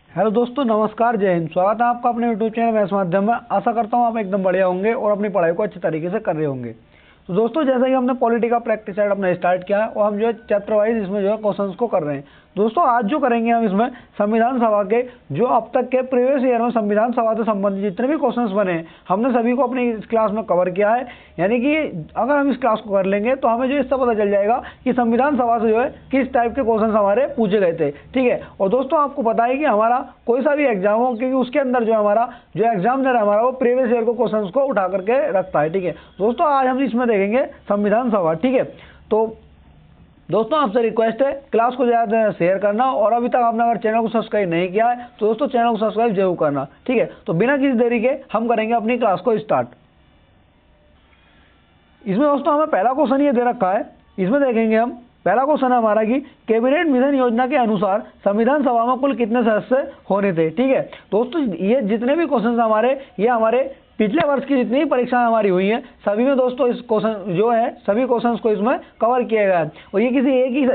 Hello दोस्तों, नमस्कार, जय हिंद। स्वागत है आपका अपने यूट्यूब चैनल मैथ्स माध्यम में। आशा करता हूँ आप एकदम बढ़िया होंगे और अपनी पढ़ाई को अच्छे तरीके से कर रहे होंगे। तो दोस्तों, जैसा कि हमने पॉलिटी का प्रैक्टिस सेट अपना स्टार्ट किया है और हम जो है चैप्टर वाइज इसमें जो है क्वेश्चंस को कर रहे हैं। दोस्तों, आज जो करेंगे हम इसमें संविधान सभा के जो अब तक के प्रीवियस ईयर में संविधान सभा से संबंधित जितने भी क्वेश्चंस बने हैं हमने सभी को अपनी इस क्लास में कवर किया है। यानी कि अगर हम इस क्लास को कर लेंगे तो हमें जो इससे पता चल जाएगा कि संविधान सभा से जो है किस टाइप के क्वेश्चन हमारे पूछे गए थे। ठीक है। और दोस्तों, आपको पता है कि हमारा कोई सा भी एग्जाम हो, क्योंकि उसके अंदर जो हमारा जो एग्जामिनर है हमारा वो प्रीवियस ईयर को क्वेश्चंस को उठा करके रखता है। ठीक है दोस्तों, आज हम इसमें देखेंगे संविधान सभा। ठीक है, तो दोस्तों आपसे रिक्वेस्ट है क्लास को ज़्यादा शेयर करना, और अभी तक आपने अगर चैनल को सब्सक्राइब नहीं किया है तो दोस्तों चैनल को सब्सक्राइब जरूर करना। ठीक है, तो बिना किसी देरी के हम करेंगे अपनी क्लास को स्टार्ट। इसमें दोस्तों हमें पहला क्वेश्चन ये दे रखा है, इसमें देखेंगे हम। पहला क्वेश्चन है हमारा कि कैबिनेट मिशन योजना के अनुसार संविधान सभा में कुल कितने सदस्य होने थे। ठीक है दोस्तों, ये जितने भी क्वेश्चन हमारे ये हमारे पिछले वर्ष की जितनी परीक्षाएं हमारी हुई हैं सभी में दोस्तों इस क्वेश्चन जो है सभी क्वेश्चंस को इसमें कवर किया गया है, और ये किसी एक ही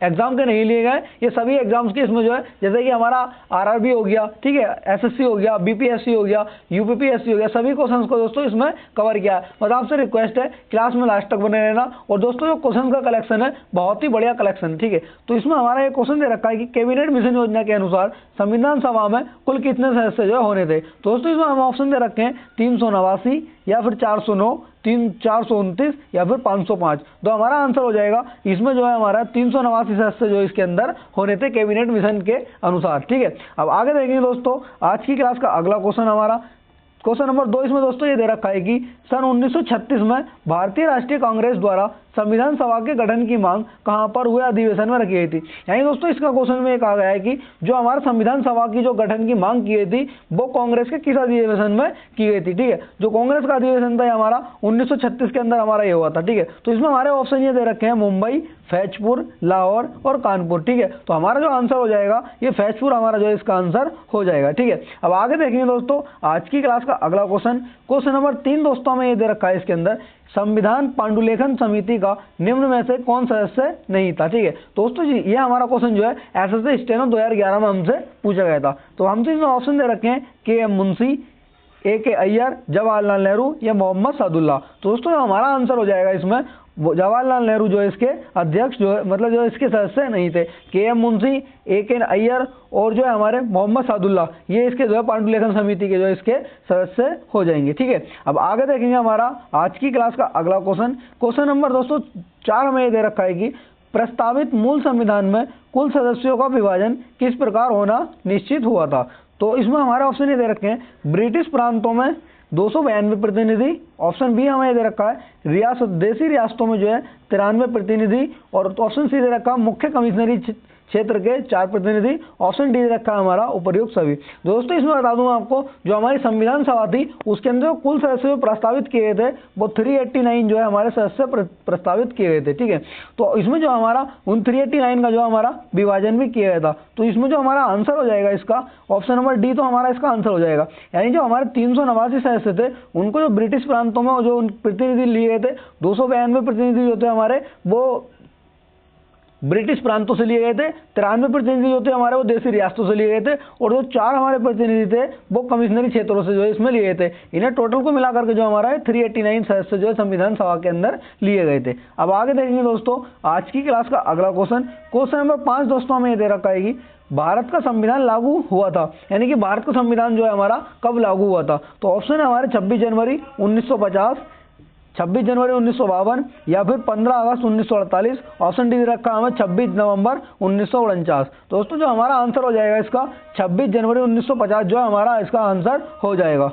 एग्जाम के नहीं लिए गए, ये सभी एग्जाम्स के इसमें जो है, जैसे कि हमारा आरआरबी हो गया, ठीक है, एसएससी हो गया, बीपीएससी हो गया, यूपीपीएससी हो गया, सभी क्वेश्चंस को दोस्तों इसमें कवर किया है। मतलब आपसे रिक्वेस्ट है क्लास में लास्ट तक बने रहना। और दोस्तों जो क्वेश्चन का कलेक्शन है बहुत ही बढ़िया कलेक्शन है। ठीक है, तो इसमें हमारा एक क्वेश्चन दे रखा है कि कैबिनेट मिशन योजना के अनुसार संविधान सभा में कुल कितने सदस्य जो होने थे। दोस्तों इसमें हम ऑप्शन दे रखे हैं 389 या फिर 409, 429 या फिर 505। तो हमारा आंसर हो जाएगा इसमें जो है हमारा 389 सदस्य जो इसके अंदर होने थे कैबिनेट मिशन के अनुसार। ठीक है, अब आगे देखेंगे दोस्तों आज की क्लास का अगला क्वेश्चन हमारा क्वेश्चन नंबर 2। इसमें दोस्तों ये दे रखा है कि सन 1936 में भारतीय राष्ट्रीय कांग्रेस द्वारा संविधान सभा के गठन की मांग कहां पर हुए अधिवेशन में रखी गई थी। यानी दोस्तों इसका क्वेश्चन में ये कहा गया है कि जो हमारा संविधान सभा की जो गठन की मांग की गई थी वो कांग्रेस के किस अधिवेशन में की गई थी। ठीक है, जो कांग्रेस का अधिवेशन था हमारा 1936 के अंदर हमारा ये हुआ था। ठीक है, तो इसमें हमारे ऑप्शन ये दे रखे हैं मुंबई, फैजपुर, लाहौर और कानपुर। ठीक है, तो हमारा जो आंसर हो जाएगा ये फैजपुर हमारा जो है इसका आंसर हो जाएगा। ठीक है, अब आगे देखेंगे दोस्तों आज की क्लास का अगला क्वेश्चन क्वेश्चन नंबर 3। दोस्तों में ये दे रखा है इसके अंदर संविधान पांडुलेखन समिति का निम्न में से कौन सदस्य नहीं था। ठीक है दोस्तों जी, ये हमारा क्वेश्चन जो है एसएससी स्टेनो 2011 में हमसे पूछा गया था। तो हमसे इसमें ऑप्शन दे रखे हैं के एम मुंशी, ए के अय्यर, जवाहरलाल नेहरू या मोहम्मद सादुल्ला। तो दोस्तों हमारा आंसर हो जाएगा इसमें जवाहरलाल नेहरू जो इसके अध्यक्ष जो है मतलब जो इसके सदस्य नहीं थे। के एम मुंशी, ए के अय्यर और जो है हमारे मोहम्मद सादुल्ला ये इसके जो है पांडुलेखन समिति के जो इसके सदस्य हो जाएंगे। ठीक है, अब आगे देखेंगे हमारा आज की क्लास का अगला क्वेश्चन क्वेश्चन नंबर दोस्तों 4 हमें ये दे रखा है कि प्रस्तावित मूल संविधान में कुल सदस्यों का विभाजन किस प्रकार होना निश्चित हुआ था। तो इसमें हमारे ऑप्शन ये दे रखे हैं ब्रिटिश प्रांतों में 292 प्रतिनिधि, ऑप्शन बी हमें दे रखा है रियासत देशी रियासतों में जो है 93 प्रतिनिधि, और ऑप्शन सी दे रखा है मुख्य कमिश्नरी क्षेत्र के 4 प्रतिनिधि, ऑप्शन डी दे रखा है हमारा उपयुक्त सभी। दोस्तों इसमें बता दूं आपको जो हमारी संविधान सभा थी उसके अंदर कुल सदस्य प्रस्तावित किए गए थे वो 389 जो है हमारे सदस्य प्रस्तावित किए गए थे। ठीक है, तो इसमें जो हमारा उन 389 का जो हमारा विभाजन भी किया गया था। तो इसमें जो हमारा आंसर हो जाएगा इसका ऑप्शन नंबर डी, तो हमारा इसका आंसर हो जाएगा। यानी जो हमारे 389 सदस्य थे उनको जो ब्रिटिश प्रांतों में जो प्रतिनिधि लिए गए थे 292 प्रतिनिधि जो थे हमारे वो ब्रिटिश प्रांतों से लिए गए थे, 93 प्रतिनिधि जो थे हमारे वो देशी रियासतों से लिए गए थे, और जो 4 हमारे प्रतिनिधि थे वो कमिश्नरी क्षेत्रों से जो है इसमें लिए गए थे। इन्हें टोटल को मिलाकर के जो हमारा 389 सदस्य जो है संविधान सभा के अंदर लिए गए थे। अब आगे देखेंगे दोस्तों आज की क्लास का अगला क्वेश्चन क्वेश्चन नंबर 5। दोस्तों हमें ये दे रखा है कि भारत का संविधान लागू हुआ था, यानी कि भारत का संविधान जो है हमारा कब लागू हुआ था। तो ऑप्शन है हमारे 26 जनवरी 1950, 26 जनवरी 1952 या फिर 15 अगस्त 1948, ऑप्शन डी रखा हमें 26 नवंबर 1949। दोस्तों जो हमारा आंसर हो जाएगा इसका 26 जनवरी 1950 जो हमारा इसका आंसर हो जाएगा।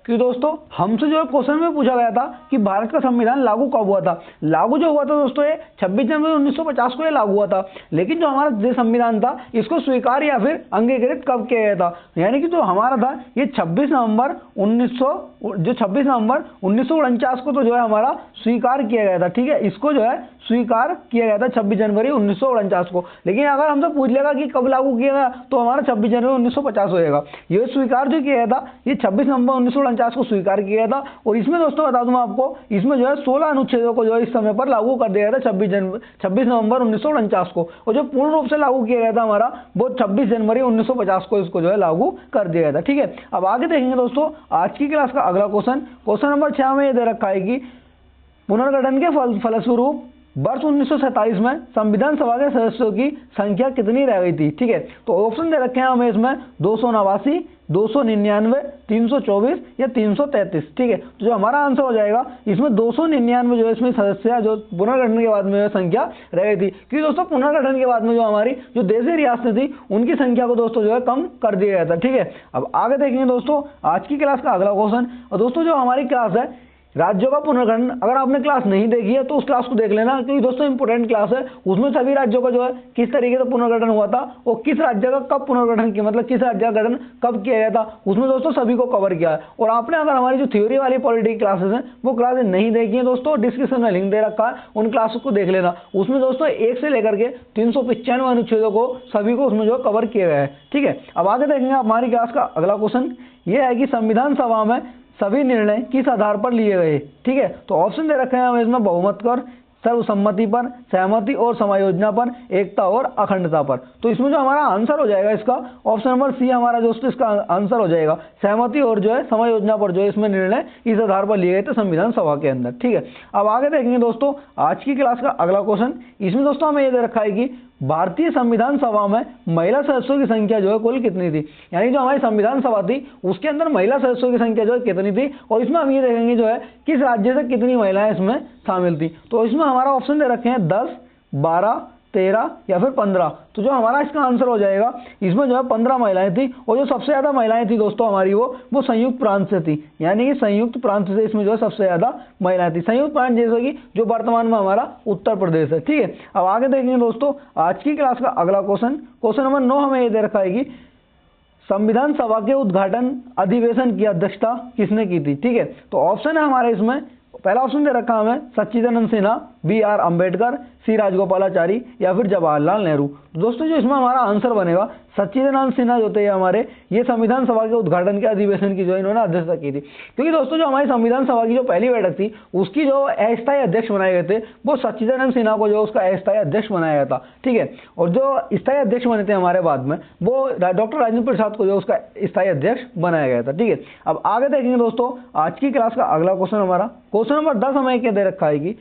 कि दोस्तों हमसे जो क्वेश्चन में पूछा गया था कि भारत का संविधान लागू कब हुआ था। लागू जो हुआ था दोस्तों ये 26 जनवरी 1950 को ये लागू हुआ था, लेकिन जो हमारा जो संविधान था इसको स्वीकार या फिर अंगीकृत कब किया गया था। यानी कि जो हमारा था ये 26 नवंबर 1949 को तो जो है हमारा स्वीकार किया गया था। ठीक है, इसको जो है स्वीकार किया गया था 26 जनवरी 1949 को। लेकिन अगर हमसे पूछ लेगा कि कब लागू किया गया तो हमारा 26 जनवरी 1950 होएगा। ये स्वीकार जो किया गया था ये 26 नवंबर 1949 1949 को स्वीकार किया गया था। और इसमें दोस्तों बता दूं मैं आपको, इसमें जो है 16 अनुच्छेदों को जो है इस समय पर लागू कर दिया गया था 26 नवंबर 1949 को। और जो पूर्ण रूप से लागू किया गया था हमारा, वो 26 जनवरी 1950 को इसको जो है लागू कर दिया गया था। ठीक है, अब आगे देखेंगे दोस्तों आज की क्लास का अगला क्वेश्चन नंबर 6 में ये दे रखा है कि पुनर्गठन के फलस्वरूप वर्ष 1947 में संविधान सभा के सदस्यों की संख्या कितनी रह गई थी। ठीक है, तो ऑप्शन दे रखे हैं हमें इसमें 289, 299, 324 या 333। ठीक है, तो जो हमारा आंसर हो जाएगा इसमें 299 जो है इसमें सदस्य जो पुनर्गठन के बाद में संख्या रह गई थी। क्योंकि दोस्तों पुनर्गठन के बाद में जो हमारी जो देशी रियासतें थी उनकी संख्या को दोस्तों जो है कम कर दिया गया था। ठीक है, अब आगे देखेंगे दोस्तों आज की क्लास का अगला क्वेश्चन। और दोस्तों जो हमारी क्लास है राज्यों का पुनर्गठन, अगर आपने क्लास नहीं देखी है तो उस क्लास को देख लेना, क्योंकि दोस्तों इंपोर्टेंट क्लास है। उसमें सभी राज्यों का जो है किस तरीके से पुनर्गठन हुआ था और किस राज्य का कब पुनर्गठन किया, मतलब किस राज्य का गठन कब किया गया था, उसमें दोस्तों सभी को कवर किया है। और आपने अगर हमारी जो थ्योरी वाली पॉलिटिक्स क्लासेस हैं वो क्लासेस नहीं देखी है दोस्तों, डिस्क्रिप्शन में लिंक दे रखा है, उन क्लासेस को देख लेना। उसमें दोस्तों 1 से लेकर के 395 अनुच्छेदों को सभी को उसमें जो कवर किया गया है। ठीक है, अब आगे देखेंगे हमारी क्लास का अगला क्वेश्चन ये है कि संविधान सभा में सभी निर्णय किस आधार पर लिए गए। ठीक है, तो ऑप्शन दे रखे हैं हमें इसमें बहुमत पर, सर्वसम्मति पर, सहमति और समायोजना पर, एकता और अखंडता पर। तो इसमें जो हमारा आंसर हो जाएगा इसका ऑप्शन नंबर सी हमारा दोस्तों इसका आंसर हो जाएगा, सहमति और जो है समायोजना पर जो है इसमें निर्णय इस आधार पर लिए गए थे संविधान सभा के अंदर। ठीक है, अब आगे देखेंगे दोस्तों आज की क्लास का अगला क्वेश्चन। इसमें दोस्तों हमें यह दे रखा है कि भारतीय संविधान सभा में महिला सदस्यों की संख्या जो है कुल कितनी थी, यानी जो हमारी संविधान सभा थी उसके अंदर महिला सदस्यों की संख्या जो है कितनी थी। और इसमें हम ये देखेंगे जो है किस राज्य से कितनी महिलाएं इसमें शामिल थी। तो इसमें हमारा ऑप्शन दे रखे हैं 10, 12, 13 या फिर 15। तो जो हमारा इसका आंसर हो जाएगा इसमें जो है 15 महिलाएं थी। और जो सबसे ज्यादा महिलाएं थी दोस्तों हमारी वो संयुक्त प्रांत से थी, यानी कि संयुक्त प्रांत से इसमें जो है सबसे ज्यादा महिलाएं थी। संयुक्त प्रांत जैसे कि जो वर्तमान में हमारा उत्तर प्रदेश है। ठीक है, अब आगे देखेंगे दोस्तों आज की क्लास का अगला क्वेश्चन नंबर 9 हमें ये दे रखा है कि संविधान सभा के उद्घाटन अधिवेशन की अध्यक्षता किसने की थी। ठीक है, तो ऑप्शन है हमारे इसमें, पहला ऑप्शन दे रखा हमें सच्चिदानंद सिन्हा, बी.आर. अम्बेडकर, सी राजगोपालाचारी या फिर जवाहरलाल नेहरू। तो दोस्तों जो इसमें हमारा आंसर बनेगा सच्चिदानंद सिन्हा जो थे हमारे, ये संविधान सभा के उद्घाटन के अधिवेशन की जो इन्होंने अध्यक्षता की थी। क्योंकि दोस्तों जो हमारी संविधान सभा की जो पहली बैठक थी उसकी जो अस्थायी अध्यक्ष बनाए गए थे वो सच्चिदानंद सिन्हा को जो उसका अस्थायी अध्यक्ष बनाया गया था। ठीक है, और जो स्थायी अध्यक्ष बने थे हमारे बाद में वो डॉक्टर राजेंद्र प्रसाद को जो उसका स्थायी अध्यक्ष बनाया गया था। ठीक है, अब आगे देखेंगे दोस्तों आज की क्लास का अगला क्वेश्चन हमारा क्वेश्चन नंबर 10 हमें क्या दे रखा है कि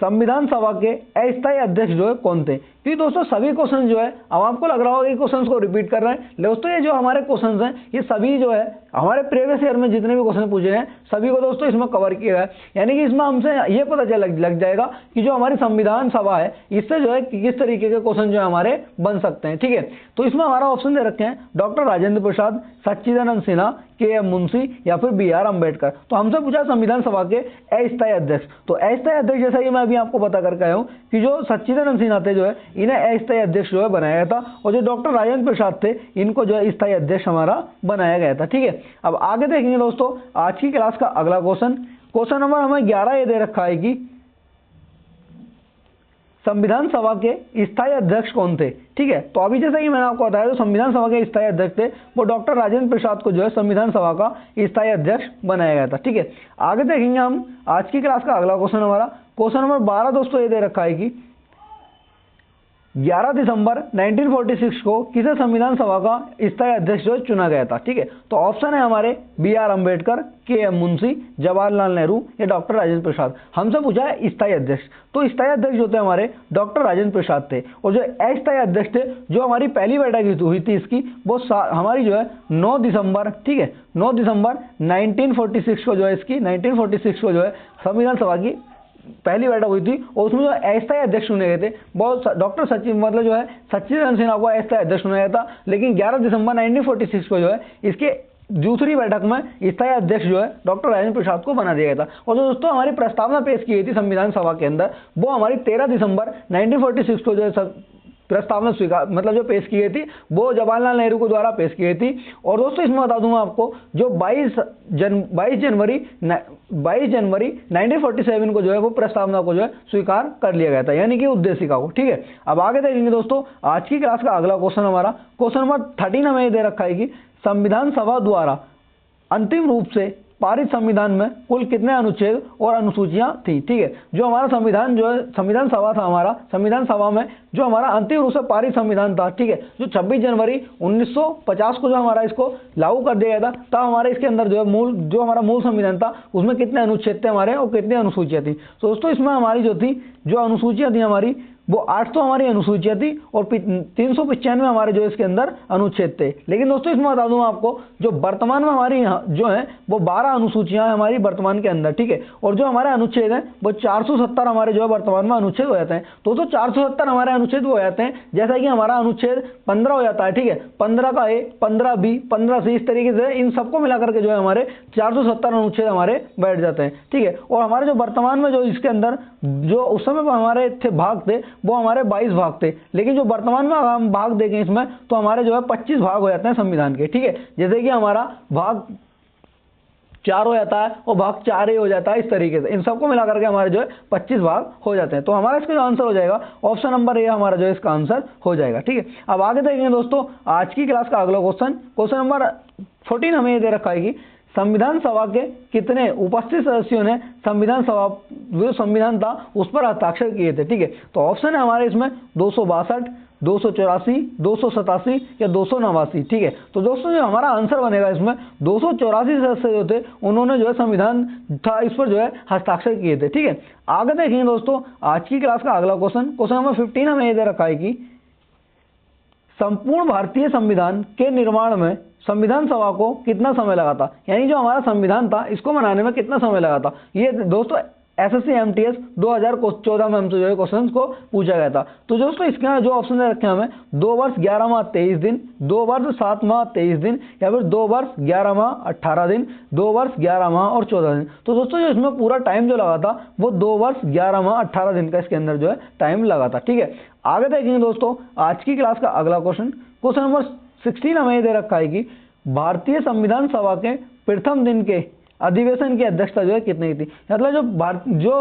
संविधान सभा के अस्थायी अध्यक्ष जो है कौन थे। क्योंकि दोस्तों सभी क्वेश्चन जो है, अब आपको लग रहा होगा कि क्वेश्चंस को रिपीट कर रहे हैं, दोस्तों ये जो हमारे क्वेश्चंस हैं ये सभी जो है हमारे प्रीवियस ईयर में जितने भी क्वेश्चन पूछे हैं सभी को दोस्तों इसमें कवर किया गया है। यानी कि इसमें हमसे ये पता लग जाएगा कि जो हमारी संविधान सभा है इससे जो है किस तरीके के क्वेश्चन जो है हमारे बन सकते हैं। ठीक है, तो इसमें हमारा ऑप्शन दे रखे हैं डॉक्टर राजेंद्र प्रसाद, सच्चिदानंद सिन्हा, के.एम. मुंशी या फिर बी.आर. अम्बेडकर। तो हमसे पूछा संविधान सभा के अस्थायी अध्यक्ष, तो अस्थायी अध्यक्ष जैसा कि मैं अभी आपको बता करके आया हूँ कि जो सच्चिदानंद सिन्हा थे जो है इन्हें अस्थायी अध्यक्ष जो है बनाया गया था, और जो डॉक्टर राजेंद्र प्रसाद थे इनको जो है स्थायी अध्यक्ष हमारा बनाया गया था। ठीक है, अब आगे देखेंगे दोस्तों आज की क्लास का अगला क्वेश्चन नंबर हमें 11 ये दे रखा है कि संविधान सभा के स्थायी अध्यक्ष कौन थे। ठीक है, तो अभी जैसा कि मैंने आपको बताया जो संविधान सभा के स्थायी अध्यक्ष थे वो डॉक्टर राजेंद्र प्रसाद को जो है संविधान सभा का स्थायी अध्यक्ष बनाया गया था। ठीक है, आगे देखेंगे हम आज की क्लास का अगला क्वेश्चन हमारा क्वेश्चन नंबर 12 दोस्तों ये दे रखा है कि 11 दिसंबर 1946 को किसे संविधान सभा का स्थायी अध्यक्ष जो चुना गया था। ठीक है, तो ऑप्शन है हमारे बी.आर. अम्बेडकर, के.एम. मुंशी, जवाहरलाल नेहरू या डॉक्टर राजेंद्र प्रसाद। हमसे पूछा है स्थायी अध्यक्ष, तो स्थायी अध्यक्ष जो थे हमारे डॉक्टर राजेंद्र प्रसाद थे, और जो अस्थायी अध्यक्ष थे जो हमारी पहली बैठक हुई थी इसकी वो हमारी जो है 9 दिसंबर, ठीक है 9 दिसंबर 1946 को जो है इसकी 1946 को जो है संविधान सभा की पहली बैठक हुई थी, और उसमें जो अस्थायी अध्यक्ष चुने गए थे बहुत डॉक्टर मतलब जो है सच्चिदानंद सिन्हा को अस्थायी अध्यक्ष चुना गया था। लेकिन 11 दिसंबर 1946 को जो है इसके दूसरी बैठक में स्थायी अध्यक्ष जो है डॉक्टर राजेंद्र प्रसाद को बना दिया गया था। और जो दोस्तों हमारी प्रस्तावना पेश की गई थी संविधान सभा के अंदर वो हमारी 13 दिसंबर 1946 को जो है प्रस्तावना स्वीकार मतलब जो पेश की गई थी वो जवाहरलाल नेहरू को द्वारा पेश की गई थी। और दोस्तों इसमें बता दूंगा आपको जो 22 जनवरी 1947 को जो है वो प्रस्तावना को जो है स्वीकार कर लिया गया था, यानी कि उद्देशिका को। ठीक है, अब आगे देखेंगे दोस्तों आज की क्लास का अगला क्वेश्चन हमारा क्वेश्चन नंबर 13 हमें दे रखा है कि संविधान सभा द्वारा अंतिम रूप से पारित संविधान में कुल कितने अनुच्छेद और अनुसूचियां थी। ठीक है, जो हमारा संविधान जो है संविधान सभा था, हमारा संविधान सभा में जो हमारा अंतिम रूप से पारित संविधान था, ठीक है, जो 26 जनवरी 1950 को जो हमारा इसको लागू कर दिया गया था, तब हमारे इसके अंदर जो है जो हमारा मूल संविधान था उसमें कितने अनुच्छेद थे हमारे और कितनी अनुसूचियां थी। तो दोस्तों इसमें हमारी जो थी जो अनुसूचियां थी हमारी वो 800 हमारी अनुसूचियां थी और 395 हमारे जो इसके अंदर अनुच्छेद थे। लेकिन दोस्तों इसमें बता दूं आपको जो वर्तमान में हमारी जो है वो 12 अनुसूचियां हैं हमारी वर्तमान के अंदर। ठीक है, और जो हमारे अनुच्छेद हैं वो 470 हमारे जो है वर्तमान में अनुच्छेद हो जाते हैं। दोस्तों 470 हमारे अनुच्छेद हो जाते हैं, जैसा कि हमारा अनुच्छेद 15 हो जाता है। ठीक है, 15 का ए, 15 बी, 15 सी, इस तरीके से इन सबको मिला करके जो है हमारे 470 अनुच्छेद हमारे बैठ जाते हैं। ठीक है, और हमारे जो वर्तमान में जो इसके अंदर जो उस समय पर हमारे थे भाग थे वो हमारे 22 भाग थे, लेकिन जो वर्तमान में हम भाग देखें इसमें तो हमारे जो है 25 भाग हो जाते हैं संविधान के। ठीक है, जैसे कि हमारा भाग 4 हो जाता है और भाग 4 हो जाता है, इस तरीके से इन सबको मिलाकर के हमारे जो है 25 भाग हो जाते हैं। तो हमारा इसका जो आंसर हो जाएगा ऑप्शन नंबर ए हमारा जो है इसका आंसर हो जाएगा। ठीक है, अब आगे देखेंगे दोस्तों आज की क्लास का अगला क्वेश्चन नंबर 14 हमें ये दे रखा है कि संविधान सभा के कितने उपस्थित सदस्यों ने संविधान सभा जो संविधान था उस पर हस्ताक्षर किए थे। ठीक है, तो ऑप्शन है हमारे इसमें 262, 284, 287 या 289। ठीक है, तो दोस्तों जो हमारा आंसर बनेगा इसमें 284 सदस्य जो थे उन्होंने जो है संविधान था इस पर जो है हस्ताक्षर किए थे। ठीक है, आगे देखेंगे दोस्तों आज की क्लास का अगला क्वेश्चन नंबर 15 हमें ये दे रखा है कि संपूर्ण भारतीय संविधान के निर्माण में संविधान सभा को कितना समय लगा था, यानी जो हमारा संविधान था इसको बनाने में कितना समय लगा था। ये दोस्तों एसएससी एमटीएस 2014 में हमसे जो है क्वेश्चन को पूछा गया था। तो दोस्तों इसके जो ऑप्शन दे रखे हैं हमें 2 वर्ष 11 माह 23 दिन, 2 वर्ष 7 माह 23 दिन या फिर 2 वर्ष 11 माह 18 दिन, 2 वर्ष 11 माह और 14 दिन। तो दोस्तों जो इसमें पूरा टाइम जो लगा था वो 2 वर्ष 11 माह 18 दिन का इसके अंदर जो है टाइम लगा था। ठीक है, आगे देखेंगे दोस्तों आज की क्लास का अगला क्वेश्चन नंबर 16 हमें दे रखा है कि भारतीय संविधान सभा के प्रथम दिन के अधिवेशन की अध्यक्षता जो है कितनी थी। मतलब जो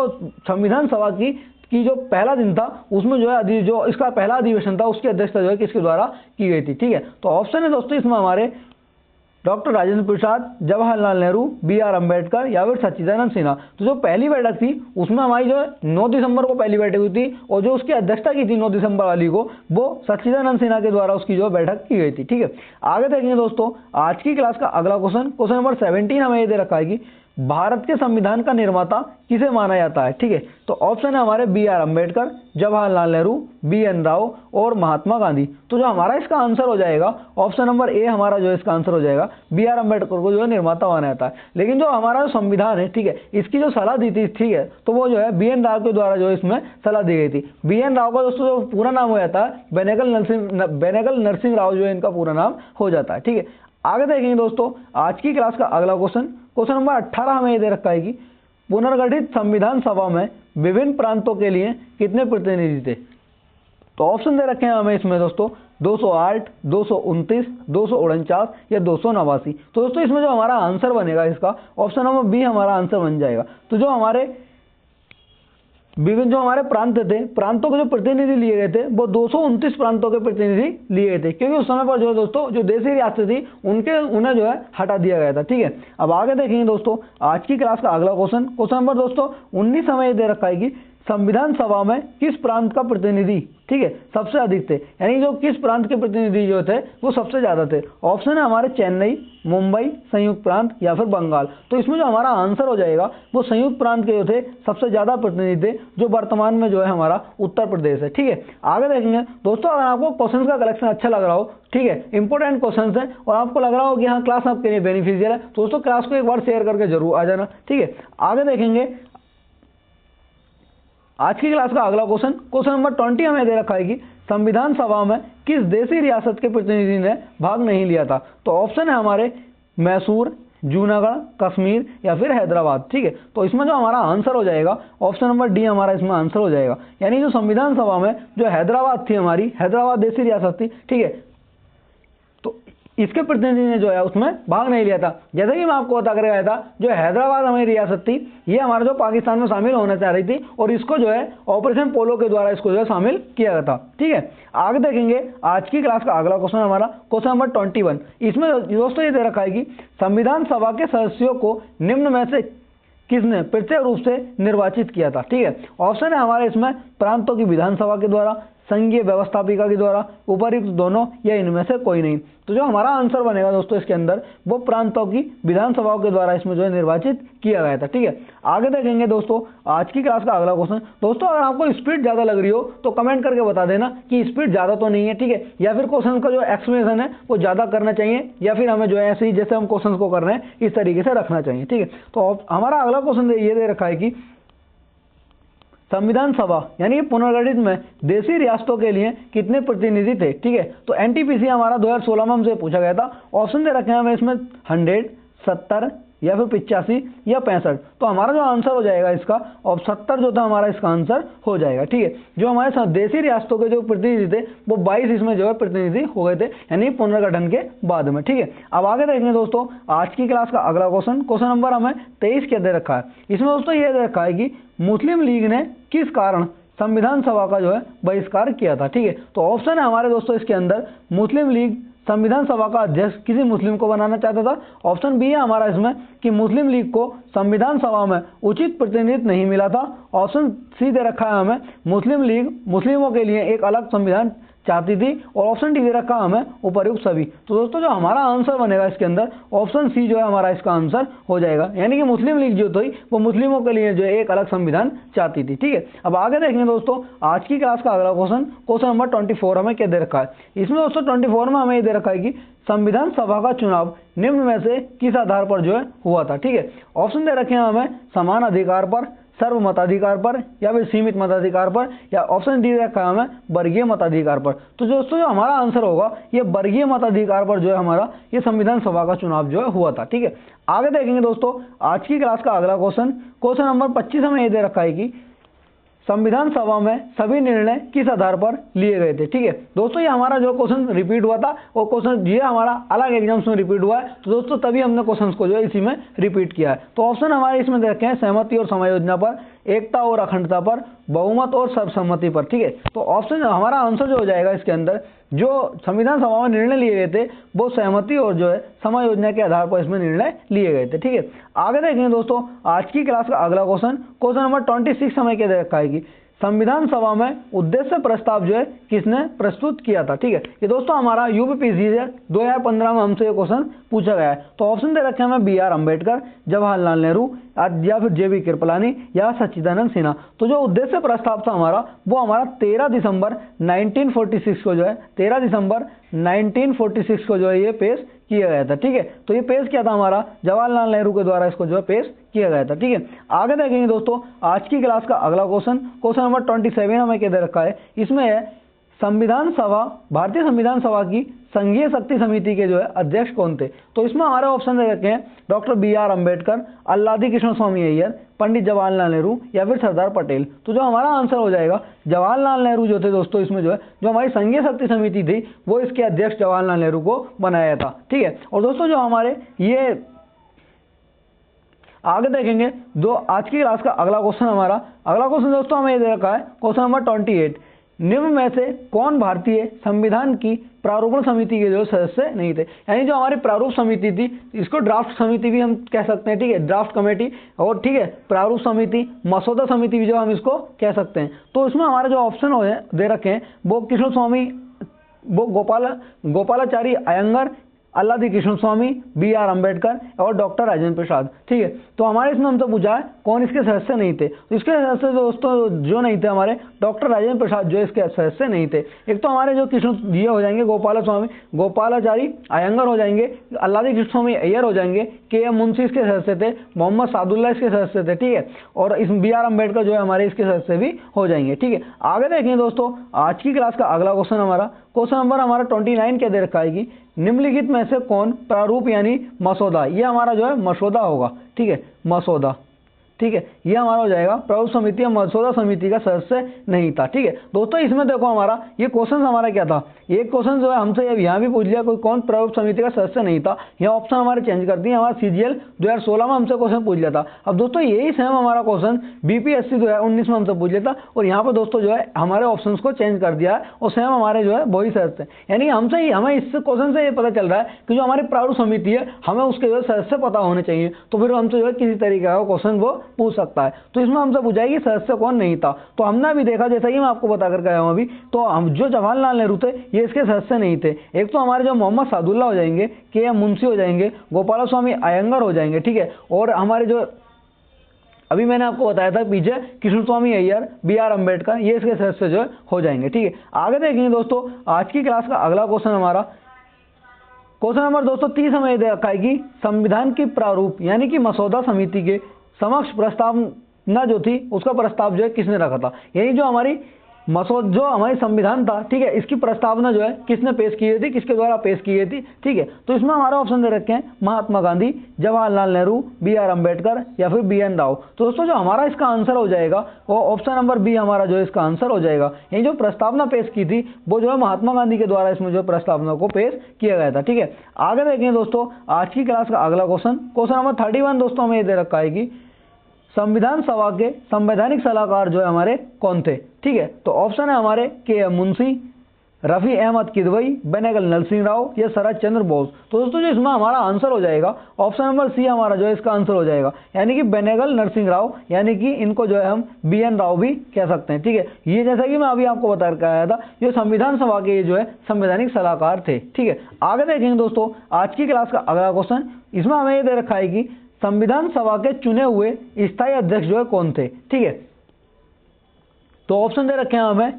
संविधान सभा की जो पहला दिन था उसमें जो है जो इसका पहला अधिवेशन था उसकी अध्यक्षता जो है किसके द्वारा की गई थी। ठीक है, तो ऑप्शन है दोस्तों इसमें हमारे डॉक्टर राजेंद्र प्रसाद, जवाहरलाल नेहरू, बी.आर. अम्बेडकर या फिर सच्चिदानंद सिन्हा। तो जो पहली बैठक थी उसमें हमारी जो है 9 दिसंबर को पहली बैठक हुई थी और जो उसकी अध्यक्षता की थी 9 दिसंबर वाली को वो सच्चिदानंद सिन्हा के द्वारा उसकी जो बैठक की गई थी। ठीक है, आगे देखेंगे दोस्तों आज की क्लास का अगला क्वेश्चन नंबर 17 हमें ये दे रखा है कि भारत के संविधान का निर्माता किसे माना जाता है। ठीक है, तो ऑप्शन है हमारे बी.आर. अम्बेडकर, जवाहरलाल नेहरू, बी.एन. राव और महात्मा गांधी। तो जो हमारा इसका आंसर हो जाएगा ऑप्शन नंबर ए हमारा जो इसका आंसर हो जाएगा बी.आर. अम्बेडकर को जो है निर्माता माना जाता है। लेकिन जो हमारा जो संविधान है, ठीक है, इसकी जो सलाह दी थी, ठीक है, तो वो जो है बी.एन. राव के द्वारा जो इसमें सलाह दी गई थी। बी.एन. राव का दोस्तों जो पूरा नाम हो जाता है बेनेगल नरसिंह राव जो है इनका पूरा नाम हो जाता है। ठीक है, आगे देखेंगे दोस्तों आज की क्लास का अगला क्वेश्चन नंबर 18 हमें ये दे रखा है कि पुनर्गठित संविधान सभा में विभिन्न प्रांतों के लिए कितने प्रतिनिधि थे। तो ऑप्शन दे रखे हैं हमें इसमें दोस्तों 208, 229, 249 या 289। तो दोस्तों इसमें जो हमारा आंसर बनेगा इसका ऑप्शन नंबर बी हमारा आंसर बन जाएगा। तो जो हमारे विभिन्न जो हमारे प्रांत थे, प्रांतों के जो प्रतिनिधि लिए गए थे वो 229 प्रांतों के प्रतिनिधि लिए गए थे, क्योंकि उस समय पर जो है दोस्तों जो देशी रियासतें थी उन्हें जो है हटा दिया गया था। ठीक है, अब आगे देखेंगे दोस्तों आज की क्लास का अगला क्वेश्चन नंबर दोस्तों 19 हमें दे रखा है कि संविधान सभा में किस प्रांत का प्रतिनिधि, ठीक है, सबसे अधिक थे, यानी जो किस प्रांत के प्रतिनिधि जो थे वो सबसे ज्यादा थे। ऑप्शन है हमारे चेन्नई, मुंबई, संयुक्त प्रांत या फिर बंगाल। तो इसमें जो हमारा आंसर हो जाएगा वो संयुक्त प्रांत के जो थे सबसे ज्यादा प्रतिनिधि थे, जो वर्तमान में जो है हमारा उत्तर प्रदेश है। ठीक है, आगे देखेंगे दोस्तों अगर आपको क्वेश्चन का कलेक्शन अच्छा लग रहा हो, ठीक है, इंपॉर्टेंट क्वेश्चन है और आपको लग रहा हो कि हाँ क्लास आपके लिए बेनिफिशियल है, तो दोस्तों क्लास को एक बार शेयर करके जरूर आ जाना। ठीक है, आगे देखेंगे आज की क्लास का अगला क्वेश्चन नंबर 20 हमें दे रखा है कि संविधान सभा में किस देशी रियासत के प्रतिनिधि ने भाग नहीं लिया था। तो ऑप्शन है हमारे मैसूर, जूनागढ़, कश्मीर या फिर हैदराबाद। ठीक है, तो इसमें जो हमारा आंसर हो जाएगा ऑप्शन नंबर डी हमारा इसमें आंसर हो जाएगा, यानी जो संविधान सभा में जो हैदराबाद थी हमारी, हैदराबाद देशी रियासत थी। ठीक है, तो इसके प्रतिनिधि ने जो है उसमें भाग नहीं लिया था। जैसे कि मैं आपको बता कर गया था, जो हैदराबाद हमारी रियासत थी, ये हमारा जो पाकिस्तान में शामिल होना चाह रही थी, और इसको जो है ऑपरेशन पोलो के द्वारा इसको जो है शामिल किया गया था। ठीक है, आगे देखेंगे आज की क्लास का अगला क्वेश्चन हमारा क्वेश्चन नंबर 21। इसमें दोस्तों ये दे रखा है कि संविधान सभा के सदस्यों को निम्न में से किसने प्रत्यक्ष रूप से निर्वाचित किया था। ठीक है, ऑप्शन है हमारे इसमें प्रांतों की विधानसभा के द्वारा, संघीय व्यवस्थापिका के द्वारा, उपयुक्त दोनों, या इनमें से कोई नहीं। तो जो हमारा आंसर बनेगा दोस्तों इसके अंदर, वो प्रांतों की विधानसभाओं के द्वारा इसमें जो है निर्वाचित किया गया था। ठीक है, आगे देखेंगे दोस्तों आज की क्लास का अगला क्वेश्चन। दोस्तों अगर आपको स्पीड ज़्यादा लग रही हो तो कमेंट करके बता देना कि स्पीड ज़्यादा तो नहीं है। ठीक है, या फिर क्वेश्चन का जो एक्सप्लेनेशन है वो ज़्यादा करना चाहिए, या फिर हमें जो है ऐसे ही जैसे हम क्वेश्चन को कर रहे हैं इस तरीके से रखना चाहिए। ठीक है, तो हमारा अगला क्वेश्चन ये दे रखा है कि संविधान सभा यानी कि पुनर्गठित में देशी रियासतों के लिए कितने प्रतिनिधि थे। ठीक है, तो एनटीपीसी हमारा 2016 में हमसे पूछा गया था। ऑप्शन दे रखे हैं हमें इसमें 100, 70 या फिर 85 या 65। तो हमारा जो आंसर हो जाएगा इसका, और 70 जो था हमारा इसका आंसर हो जाएगा। ठीक है, जो हमारे देशी रियासतों के जो प्रतिनिधि थे वो 22 इसमें जो है प्रतिनिधि हो गए थे, यानी पुनर्गठन के बाद में। ठीक है, अब आगे देखेंगे दोस्तों आज की क्लास का अगला क्वेश्चन, क्वेश्चन नंबर हमें 23 क्या दे रखा है। इसमें दोस्तों ये दे रखा है कि मुस्लिम लीग ने किस कारण संविधान सभा का जो है बहिष्कार किया था। ठीक है, तो ऑप्शन है हमारे दोस्तों इसके अंदर, मुस्लिम लीग संविधान सभा का अध्यक्ष किसी मुस्लिम को बनाना चाहता था। ऑप्शन बी है हमारा इसमें कि मुस्लिम लीग को संविधान सभा में उचित प्रतिनिधित्व नहीं मिला था। ऑप्शन सी दे रखा है हमें, मुस्लिम लीग मुस्लिमों के लिए एक अलग संविधान चाहती थी, और ऑप्शन डी दे रखा हमें उपयुक्त सभी। तो दोस्तों जो हमारा आंसर बनेगा इसके अंदर, ऑप्शन सी जो है हमारा इसका आंसर हो जाएगा, यानी कि मुस्लिम लीग जो थी वो मुस्लिमों के लिए जो है एक अलग संविधान चाहती थी। ठीक है, अब आगे देखेंगे दोस्तों आज की क्लास का अगला क्वेश्चन, क्वेश्चन नंबर 24 हमें क्या दे रखा है। इसमें दोस्तों 24 में हमें ये दे रखा है कि संविधान सभा का चुनाव निम्न में से किस आधार पर जो है हुआ था। ठीक है, ऑप्शन दे रखे हैं हमें समान अधिकार पर, सर्व मताधिकार पर, या फिर सीमित मताधिकार पर, या ऑप्शन डी रखा है हमें वर्गीय मताधिकार पर। तो दोस्तों जो हमारा आंसर होगा ये वर्गीय मताधिकार पर जो है हमारा ये संविधान सभा का चुनाव जो है हुआ था। ठीक है, आगे देखेंगे दोस्तों आज की क्लास का अगला क्वेश्चन, क्वेश्चन नंबर 25 हमें ये दे रखा है कि संविधान सभा में सभी निर्णय किस आधार पर लिए गए थे। ठीक है दोस्तों, ये हमारा जो क्वेश्चन रिपीट हुआ था वो क्वेश्चन ये हमारा अलग एग्जाम्स में रिपीट हुआ है, तो दोस्तों तभी हमने क्वेश्चंस को जो है इसी में रिपीट किया है। तो ऑप्शन हमारे इसमें देखे हैं सहमति और समायोजना पर, एकता और अखंडता पर, बहुमत और सर्वसम्मति पर। ठीक है, तो ऑप्शन हमारा आंसर जो हो जाएगा इसके अंदर, जो संविधान सभा में निर्णय लिए गए थे वो सहमति और जो है समायोजना के आधार पर इसमें निर्णय लिए गए थे। ठीक है, आगे देखेंगे दोस्तों आज की क्लास का अगला क्वेश्चन, क्वेश्चन नंबर 26 हमें क्या दे रखा है कि संविधान सभा में उद्देश्य प्रस्ताव जो है किसने प्रस्तुत किया था। ठीक है, ये दोस्तों हमारा यूपीपीएससी 2015 में हमसे ये क्वेश्चन पूछा गया है। तो ऑप्शन दे रखे हैं हमें बी आर अम्बेडकर, जवाहरलाल नेहरू, या फिर जेबी कृपलानी, या सच्चिदानंद सिन्हा। तो जो उद्देश्य प्रस्ताव था हमारा वो हमारा 13 दिसंबर 1946 को जो है 13 दिसंबर 1946 को जो है ये पेश किया गया था। ठीक है, तो ये पेश किया था हमारा जवाहरलाल नेहरू के द्वारा इसको जो है पेश किया गया था। ठीक है, आगे देखेंगे दोस्तों आज की क्लास का अगला क्वेश्चन, क्वेश्चन नंबर 27 हमें क्या दे रखा है। इसमें है संविधान सभा, भारतीय संविधान सभा की संघीय शक्ति समिति के जो है अध्यक्ष कौन थे। तो इसमें हमारे ऑप्शन दे रखे हैं doctor B R Ambedkar, Alladi Krishna Swami Iyer, Pandit Jawaharlal Nehru, या फिर सरदार पटेल। तो जो हमारा आंसर हो जाएगा जवाहरलाल नेहरू जो थे दोस्तों, इसमें जो है जो हमारी संघीय शक्ति समिति थी वो इसके अध्यक्ष जवाहरलाल नेहरू को बनाया था। ठीक है, और दोस्तों जो हमारे ये आगे देखेंगे जो आज की क्लास का अगला क्वेश्चन, हमारा अगला क्वेश्चन दोस्तों हमें ये दे रखा है क्वेश्चन नंबर 28, निम्न में से कौन भारतीय संविधान की प्रारूपण समिति के जो सदस्य नहीं थे। यानी जो हमारी प्रारूप समिति थी, इसको ड्राफ्ट समिति भी हम कह सकते हैं। ठीक है, ड्राफ्ट कमेटी, और ठीक है प्रारूप समिति, मसौदा समिति भी जो हम इसको कह सकते हैं। तो इसमें हमारे जो ऑप्शन हो दे रखे हैं वो कृष्ण स्वामी, वो गोपालाचारी अयंगर, अल्लादी कृष्ण स्वामी, बी आर अम्बेडकर, और डॉक्टर राजेंद्र प्रसाद। ठीक है, तो हमारे इसमें हमसे पूछा है कौन इसके सदस्य नहीं थे। तो इसके सदस्य दोस्तों जो नहीं थे हमारे डॉक्टर राजेंद्र प्रसाद जो इसके सदस्य नहीं थे। एक तो हमारे जो कृष्ण ये हो जाएंगे गोपालाचारी अयंगर हो जाएंगे, अल्लादी कृष्ण स्वामी अय्यर हो जाएंगे, के एम मुंशी इसके सदस्य थे, मोहम्मद सादुल्ला इसके सदस्य थे। ठीक है, और इस बी आर अम्बेडकर जो है हमारे इसके सदस्य भी हो जाएंगे। ठीक है, आगे देखेंगे दोस्तों आज की क्लास का अगला क्वेश्चन, हमारा क्वेश्चन नंबर हमारा 29 क्या दे रखा है कि निम्नलिखित में से कौन प्रारूप यानी मसौदा, ये हमारा जो है मसौदा होगा। ठीक है, मसौदा ठीक है, ये हमारा हो जाएगा प्रभुत्व समिति या मसौदा समिति का सदस्य नहीं था। ठीक है दोस्तों, इसमें देखो हमारा ये क्वेश्चन हमारा क्या था, एक क्वेश्चन जो है हमसे यहाँ भी पूछ लिया कोई कौन प्रभुत्व समिति का सदस्य नहीं था, यहाँ ऑप्शन हमारे चेंज कर दिए, हमारा CGL 2016 में हमसे क्वेश्चन पूछ लिया था। अब दोस्तों यही सेम हमारा क्वेश्चन BPSC 2019 में हमसे पूछ लिया था, और यहाँ पर दोस्तों जो है हमारे ऑप्शन को चेंज कर दिया है और सेम हमारे जो है वही सदस्य है। यानी हमें इस क्वेश्चन से ये पता चल रहा है कि जो हमारी प्रारूप समिति है हमें उसके जो है सदस्य पता होने चाहिए, तो फिर हमसे जो है किसी तरीके का क्वेश्चन वो पूछ सकता है। तो इसमें हमसे पूछा है कि सदस्य कौन नहीं था, तो हमने अभी देखा जैसा कि मैं आपको बता कर गया हूँ अभी, तो हम जो जवाहरलाल नेहरू थे ये इसके सदस्य नहीं थे। एक तो हमारे जो मोहम्मद सादुल्ला हो जाएंगे, KM मुंशी हो जाएंगे, गोपाल स्वामी अयंगर हो जाएंगे। ठीक है, और हमारे जो अभी मैंने आपको बताया था पीछे कृष्णस्वामी अय्यर, BR अम्बेडकर, ये इसके सदस्य जो हो जाएंगे। ठीक है, आगे देखेंगे दोस्तों आज की क्लास का अगला क्वेश्चन हमारा क्वेश्चन नंबर दोस्तों 30 हमें दे रखा है कि संविधान की प्रारूप यानी कि मसौदा समिति के समक्ष प्रस्तावना जो थी उसका प्रस्ताव जो है किसने रखा था, यानी जो हमारी जो हमारी संविधान था, ठीक है, इसकी प्रस्तावना जो है किसने पेश की गई थी, किसके द्वारा पेश की गई थी। ठीक है, तो इसमें हमारा ऑप्शन दे रखे हैं महात्मा गांधी, जवाहरलाल नेहरू, BR अम्बेडकर या फिर BN राव। तो दोस्तों जो हमारा इसका आंसर हो जाएगा वो ऑप्शन नंबर बी हमारा जो है इसका आंसर हो जाएगा। यानी जो प्रस्तावना पेश की थी वो जो है महात्मा गांधी के द्वारा इसमें जो प्रस्तावना को पेश किया गया था। ठीक है, आगे देखेंगे दोस्तों आज की क्लास का अगला क्वेश्चन नंबर 31 दोस्तों हमें ये दे रखा है कि संविधान सभा के संवैधानिक सलाहकार जो है हमारे कौन थे। ठीक है, तो ऑप्शन है हमारे KM मुंशी, रफी अहमद किदवई, बेनेगल नरसिंह राव या शरद चंद्र बोस। तो दोस्तों जो इसमें हमारा आंसर हो जाएगा ऑप्शन नंबर सी हमारा जो है इसका आंसर हो जाएगा, यानी कि बेनेगल नरसिंह राव, यानी कि इनको जो है हम BN राव भी कह सकते हैं। ठीक है, ये जैसा कि मैं अभी आपको बता कर आया था ये संविधान सभा के जो है संवैधानिक सलाहकार थे। ठीक है, आगे देखेंगे दोस्तों आज की क्लास का अगला क्वेश्चन, इसमें हमें ये दे रखा है कि संविधान सभा के चुने हुए स्थायी अध्यक्ष जो है कौन थे। ठीक है, तो ऑप्शन दे रखे हैं हमें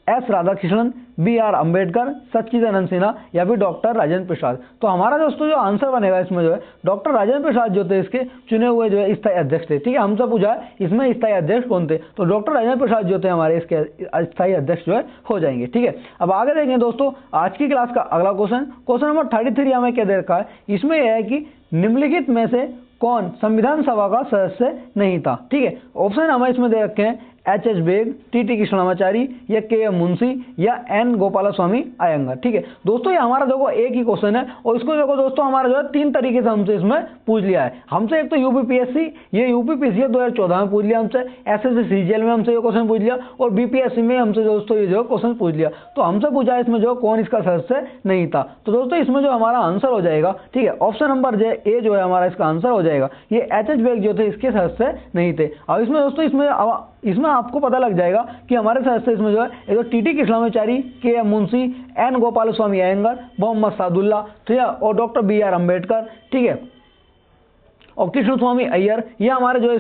S राधाकृष्णन, BR अम्बेडकर, सच्चिदानंद सिन्हा या फिर डॉक्टर राजेंद्र प्रसाद। तो हमारा दोस्तों जो आंसर बनेगा इसमें जो है डॉक्टर राजेंद्र प्रसाद जो थे इसके चुने हुए जो है स्थायी अध्यक्ष थे। ठीक है, हमसे पूछा है इसमें स्थायी अध्यक्ष कौन थे, तो डॉक्टर राजेंद्र प्रसाद जो थे हमारे इसके स्थायी अध्यक्ष जो है हो जाएंगे। ठीक है, अब आगे देखेंगे दोस्तों आज की क्लास का अगला क्वेश्चन नंबर 33 हमें क्या दे रखा है, इसमें यह है कि निम्नलिखित में से कौन संविधान सभा का सदस्य नहीं था। ठीक है, ऑप्शन हमें इसमें दे रखे हैं H बेग, TT कृष्णामाचारी या KM मुंशी या N गोपाल स्वामी अयंगर। ठीक है दोस्तों, ये हमारा देखो एक ही क्वेश्चन है और इसको देखो दोस्तों हमारा जो है 3 तरीके से हमसे इसमें पूछ लिया है। हमसे एक तो UPPSC, ये UPPSC 2014 में पूछ लिया हमसे, SSC CGL में हमसे ये क्वेश्चन पूछ लिया और BPSC में हमसे दोस्तों ये जो क्वेश्चन पूछ लिया। तो हमसे पूछा है इसमें जो कौन इसका सदस्य नहीं था। तो दोस्तों इसमें जो हमारा आंसर हो जाएगा, ठीक है, ऑप्शन नंबर ए जो है हमारा इसका आंसर हो जाएगा। ये H बेग जो थे इसके सदस्य नहीं थे। अब इसमें दोस्तों इसमें आपको पता लग जाएगा कि हमारे सदस्य इसमें जो है एक तो TT Krishnamachari, KM Munshi, N Gopal Swami Iyengar, Mohammad Sadulla, ठीक है, और डॉक्टर BR अम्बेडकर, ठीक है, और कृष्णस्वामी अय्यर, ये हमारे जो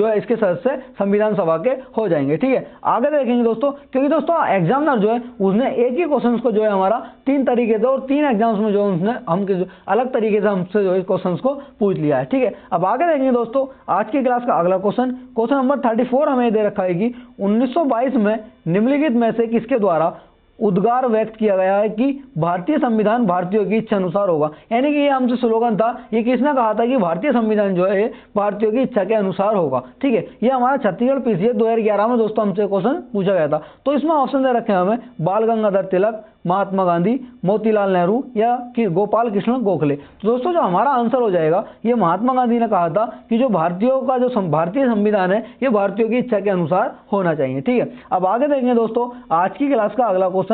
है इसके सदस्य संविधान सभा के हो जाएंगे। ठीक है, आगे देखेंगे दोस्तों, क्योंकि दोस्तों एग्जामिनर जो है उसने एक ही क्वेश्चन को जो है हमारा 3 तरीके से और 3 एग्जाम्स में जो उसने हमके अलग तरीके से हमसे जो है क्वेश्चन को पूछ लिया है। ठीक है, अब आगे देखेंगे दोस्तों आज की क्लास का अगला क्वेश्चन नंबर 34 हमें दे रखा है कि 1922 में निम्नलिखित में से किसके द्वारा उद्गार व्यक्त किया गया है कि भारतीय संविधान भारतीयों की इच्छा अनुसार होगा। यानी कि ये हमसे स्लोगन था, ये किसने कहा था कि भारतीय संविधान जो है भारतीयों की इच्छा के अनुसार होगा। ठीक है, ये हमारा छत्तीसगढ़ PCS 2011 में दोस्तों हमसे क्वेश्चन पूछा गया था। तो इसमें ऑप्शन दे रखे हैं हमें बाल गंगाधर तिलक, महात्मा गांधी, मोतीलाल नेहरू या गोपाल कृष्ण गोखले। तो दोस्तों जो हमारा आंसर हो जाएगा ये महात्मा गांधी ने कहा था कि जो भारतीयों का जो भारतीय संविधान है ये भारतीयों की इच्छा के अनुसार होना चाहिए। ठीक है, अब आगे देखेंगे दोस्तों आज की क्लास का अगला क्वेश्चन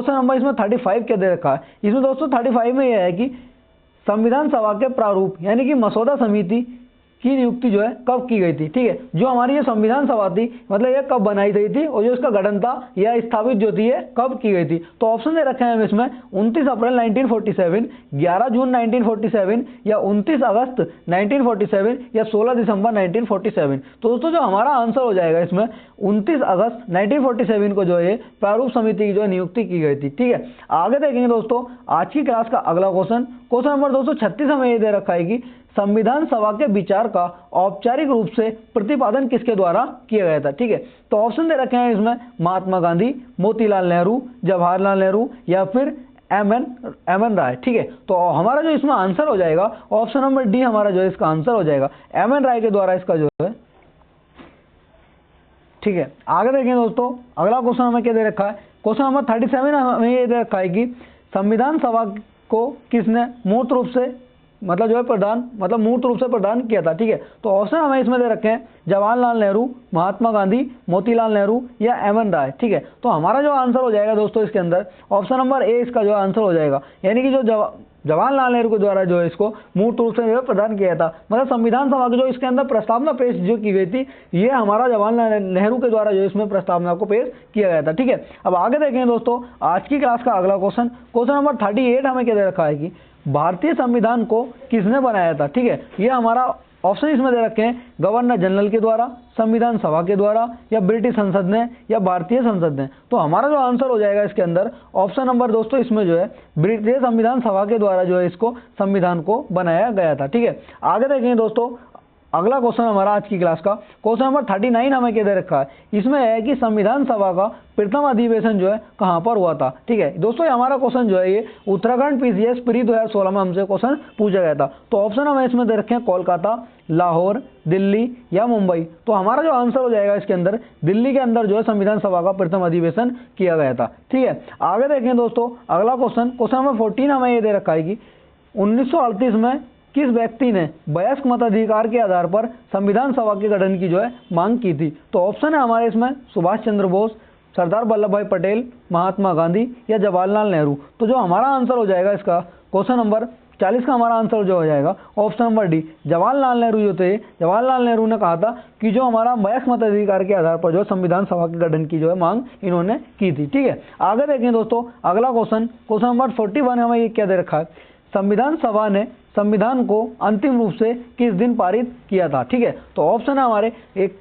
नंबर इसमें 35 क्या दे रखा है। इसमें दोस्तों 35 में यह है कि संविधान सभा के प्रारूप यानी कि मसौदा समिति की नियुक्ति जो है कब की गई थी। ठीक है, जो हमारी ये संविधान सभा थी मतलब ये कब बनाई गई थी और जो इसका गठन था या स्थापित जो थी ये कब की गई थी। तो ऑप्शन दे रखे हैं हम इसमें 29 अप्रैल 1947, 11 जून 1947 या 29 अगस्त 1947 या 16 दिसंबर 1947। तो दोस्तों जो हमारा आंसर हो जाएगा इसमें 29 अगस्त 1947 को जो है प्रारूप समिति की जो नियुक्ति की गई थी। ठीक है, आगे देखेंगे दोस्तों आज की क्लास का अगला क्वेश्चन नंबर 236 हमें ये दे रखा है कि संविधान सभा के विचार का औपचारिक रूप से प्रतिपादन किसके द्वारा किया गया था। ठीक है, तो ऑप्शन दे रखे हैं इसमें महात्मा गांधी, मोतीलाल नेहरू, जवाहरलाल नेहरू या फिर एम एन राय। ठीक है, तो हमारा जो इसमें आंसर हो जाएगा ऑप्शन नंबर डी हमारा जो है इसका आंसर हो जाएगा। एम एन राय के द्वारा इसका जो है ठीक है, आगे देखें दोस्तों, अगला क्वेश्चन हमें क्या दे रखा है, क्वेश्चन नंबर 37 हमें ये दे रखा है कि संविधान सभा को किसने मूर्त रूप से मतलब जो है मूर्त रूप से प्रदान किया था। ठीक है, तो ऑप्शन हमें इसमें दे रखे हैं जवाहरलाल नेहरू, महात्मा गांधी, मोतीलाल नेहरू या एमएन राय। ठीक है, तो हमारा जो आंसर हो जाएगा दोस्तों इसके अंदर ऑप्शन नंबर ए इसका जो आंसर हो जाएगा, यानी कि जो जवाहरलाल नेहरू के द्वारा जो है इसको मूर्त रूप से जो है प्रदान किया था, मतलब संविधान सभा की जो इसके अंदर प्रस्तावना पेश जो की गई थी, ये हमारा जवाहरलाल नेहरू के द्वारा जो इसमें प्रस्तावना को पेश किया गया था। ठीक है, अब आगे देखें दोस्तों आज की क्लास का अगला क्वेश्चन, क्वेश्चन नंबर 38 हमें क्या दे रखा है कि भारतीय संविधान को किसने बनाया था। ठीक है, ये हमारा ऑप्शन इसमें दे रखे हैं गवर्नर जनरल के द्वारा, संविधान सभा के द्वारा या ब्रिटिश संसद ने या भारतीय संसद ने। तो हमारा जो आंसर हो जाएगा इसके अंदर ऑप्शन नंबर दोस्तों इसमें जो है ब्रिटिश संविधान सभा के द्वारा जो है इसको संविधान को बनाया गया था। ठीक है, आगे देखें दोस्तों अगला क्वेश्चन हमारा आज की क्लास का क्वेश्चन नंबर 39 हमें क्या दे रखा है, इसमें है कि संविधान सभा का प्रथम अधिवेशन जो है कहां पर हुआ था। ठीक है, दोस्तों ये हमारा क्वेश्चन जो है ये उत्तराखंड पीसीएस प्री 2016 में हमसे क्वेश्चन पूछा गया था। तो ऑप्शन हमें इसमें दे रखे हैं कोलकाता, लाहौर, दिल्ली या मुंबई। तो हमारा जो आंसर हो जाएगा इसके अंदर दिल्ली के अंदर जो है संविधान सभा का प्रथम अधिवेशन किया गया था। ठीक है, आगे देखें दोस्तों अगला क्वेश्चन, क्वेश्चन नंबर 14 हमें ये दे रखा है कि 1938 में किस व्यक्ति ने वयस्क मताधिकार के आधार पर संविधान सभा के गठन की जो है मांग की थी। तो ऑप्शन है हमारे इसमें सुभाष चंद्र बोस, सरदार वल्लभ भाई पटेल, महात्मा गांधी या जवाहरलाल नेहरू। तो जो हमारा आंसर हो जाएगा इसका क्वेश्चन नंबर 40 का हमारा आंसर जो हो जाएगा option number D, Jawaharlal Nehru जो थे, जवाहरलाल नेहरू ने कहा था कि जो हमारा वयस्क मताधिकार के आधार पर जो संविधान सभा के गठन की जो है मांग इन्होंने की थी। ठीक है, आगे देखें दोस्तों अगला क्वेश्चन, क्वेश्चन नंबर 41 हमें ये क्या दे रखा है, संविधान सभा ने संविधान को अंतिम रूप से किस दिन पारित किया था। ठीक है, तो ऑप्शन है हमारे एक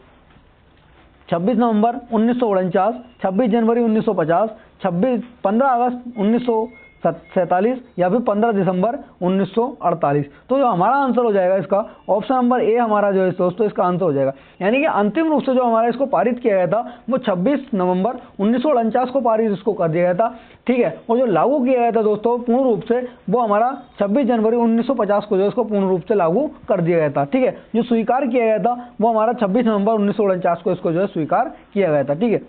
26 नवंबर 1949, 26 जनवरी 1950, 15 अगस्त 1947 या फिर 15 दिसंबर 1948। तो जो हमारा आंसर हो जाएगा इसका ऑप्शन नंबर ए हमारा जो है दोस्तों इसका आंसर हो जाएगा, यानी कि अंतिम रूप से जो हमारा इसको पारित किया गया था वो 26 नवंबर 1949 को पारित इसको कर दिया गया था। ठीक है, और जो लागू किया गया था दोस्तों पूर्ण रूप से वो हमारा 26 जनवरी 1950 को जो इसको पूर्ण रूप से लागू कर दिया गया था। ठीक है, जो स्वीकार किया गया था वो हमारा 26 नवंबर 1949 को इसको जो है स्वीकार किया गया था। ठीक है,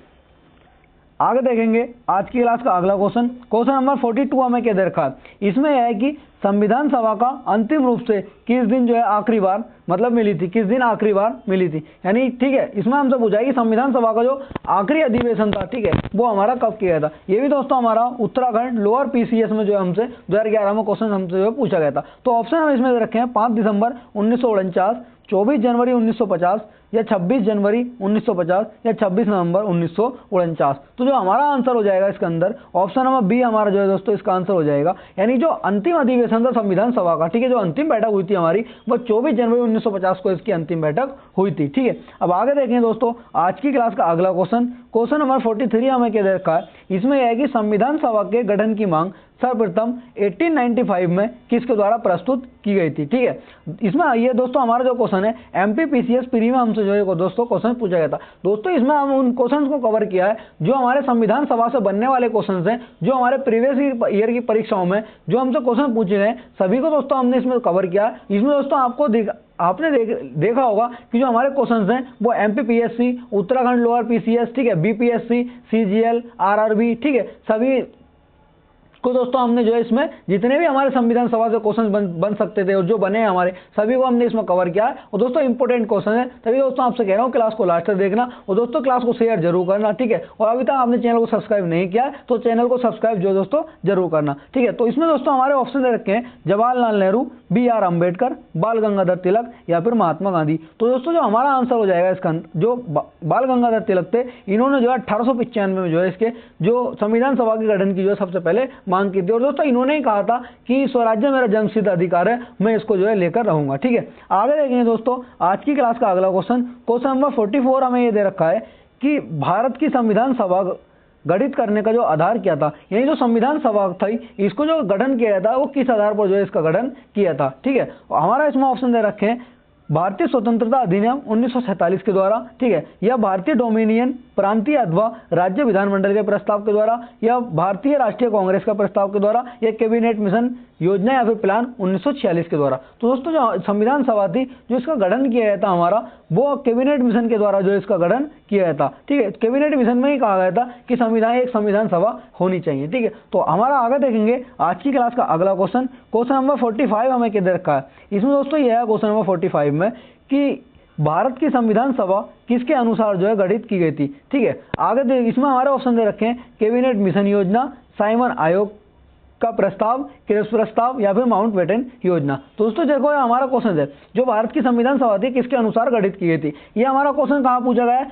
आगे देखेंगे आज की क्लास का अगला क्वेश्चन, क्वेश्चन नंबर 42 हमें क्या दे रखा है, इसमें है कि संविधान सभा का अंतिम रूप से किस दिन जो है आखिरी बार मतलब मिली थी, किस दिन आखिरी बार मिली थी, यानी ठीक है इसमें हमसे पूछा है कि संविधान सभा का जो आखिरी अधिवेशन था ठीक है वो हमारा कब किया गया था। ये भी दोस्तों हमारा उत्तराखंड लोअर पीसीएस में जो है हमसे 2011 में क्वेश्चन हमसे जो है पूछा गया था। तो ऑप्शन हम इसमें रखे हैं 5 दिसंबर 1949, 24 जनवरी 1950 या 26 जनवरी 1950 या 26 नवंबर 1949। तो जो हमारा आंसर हो जाएगा इसके अंदर ऑप्शन नंबर बी हमारा जो है दोस्तों इसका आंसर हो जाएगा, यानी जो अंतिम अधिवेशन था संविधान सभा का ठीक है, जो अंतिम बैठक हुई थी हमारी वो 24 जनवरी 1950 को इसकी अंतिम बैठक हुई थी। ठीक है, अब आगे देखें दोस्तों आज की क्लास का अगला क्वेश्चन, क्वेश्चन नंबर 43 हमें क्या दे रखा है, इसमें यह है कि संविधान सभा के गठन की मांग सर्वप्रथम 1895 में किसके द्वारा प्रस्तुत की गई थी। ठीक है, इसमें ये दोस्तों हमारा जो क्वेश्चन है एमपी पीसीएस प्री में हमसे जो है दोस्तों क्वेश्चन पूछा गया था। दोस्तों इसमें हम उन क्वेश्चंस को कवर किया है जो हमारे संविधान सभा से बनने वाले क्वेश्चंस हैं, जो हमारे प्रीवियस ईयर की परीक्षाओं में जो हमसे क्वेश्चन पूछे गए सभी को दोस्तों हमने इसमें कवर किया है। इसमें दोस्तों आपने देखा होगा कि जो हमारे क्वेश्चंस हैं वो एमपीपीएससी, उत्तराखंड लोअर पीसीएस, ठीक है, बीपीएससी, सीजीएल, आरआरबी, ठीक है, सभी को दोस्तों हमने जो है इसमें जितने भी हमारे संविधान सभा से क्वेश्चन बन सकते थे और जो बने हमारे सभी को हमने इसमें कवर किया है। और दोस्तों इंपॉर्टेंट क्वेश्चन है, तभी दोस्तों आपसे कह रहा हूँ क्लास को लास्ट तक देखना और दोस्तों क्लास को शेयर जरूर करना। ठीक है, और अभी तक आपने चैनल को सब्सक्राइब नहीं किया है तो चैनल को सब्सक्राइब जो दोस्तों जरूर करना। ठीक है, तो इसमें दोस्तों हमारे ऑप्शन दे रखे हैं जवाहरलाल नेहरू, BR अम्बेडकर, बाल गंगाधर तिलक या फिर महात्मा गांधी। तो दोस्तों जो हमारा आंसर हो जाएगा इसका जो बाल गंगाधर तिलक थे, इन्होंने जो है 1895 में जो है इसके जो संविधान सभा के गठन की जो सबसे पहले मांग की थी और दोस्तों इन्होंने ही कहा था कि स्वराज्य मेरा जन्मसिद्ध अधिकार है, मैं इसको जो है लेकर रहूंगा। ठीक है, आगे देखेंगे दोस्तों आज की क्लास का अगला क्वेश्चन, क्वेश्चन नंबर 44 हमें ये दे रखा है कि भारत की संविधान सभा गठित करने का जो आधार क्या था, यानी जो संविधान सभा थी इसको जो गठन किया था वो किस आधार पर जो है इसका गठन किया था। ठीक है, हमारा इसमें ऑप्शन दे रखे हैं भारतीय स्वतंत्रता अधिनियम 1947 के द्वारा, ठीक है, या भारतीय डोमिनियन प्रांतीय अथवा राज्य विधानमंडल के प्रस्ताव के द्वारा, या भारतीय राष्ट्रीय कांग्रेस का प्रस्ताव के द्वारा, या कैबिनेट मिशन योजना या फिर प्लान 1946 के द्वारा। तो दोस्तों जो संविधान सभा थी, जो इसका गठन किया गया था हमारा, वो कैबिनेट मिशन के द्वारा जो इसका गठन किया गया था, ठीक है। कैबिनेट मिशन में ही कहा गया था कि एक संविधान सभा होनी चाहिए, ठीक है। तो हमारा आगे देखेंगे आज की क्लास का अगला क्वेश्चन नंबर 45 हमें किधर रखा है। इसमें दोस्तों यह है क्वेश्चन नंबर 45 में कि भारत की संविधान सभा किसके अनुसार जो है गठित की गई थी, ठीक है। आगे इसमें हमारे ऑप्शन दे रखे हैं कैबिनेट मिशन योजना, साइमन आयोग का प्रस्ताव, क्रेप्स प्रस्ताव, या फिर माउंटबेटन योजना। तो दोस्तों देखो हमारा क्वेश्चन है, जो भारत की संविधान सभा थी किसके अनुसार गठित की गई थी। ये हमारा क्वेश्चन कहाँ पूछा गया है,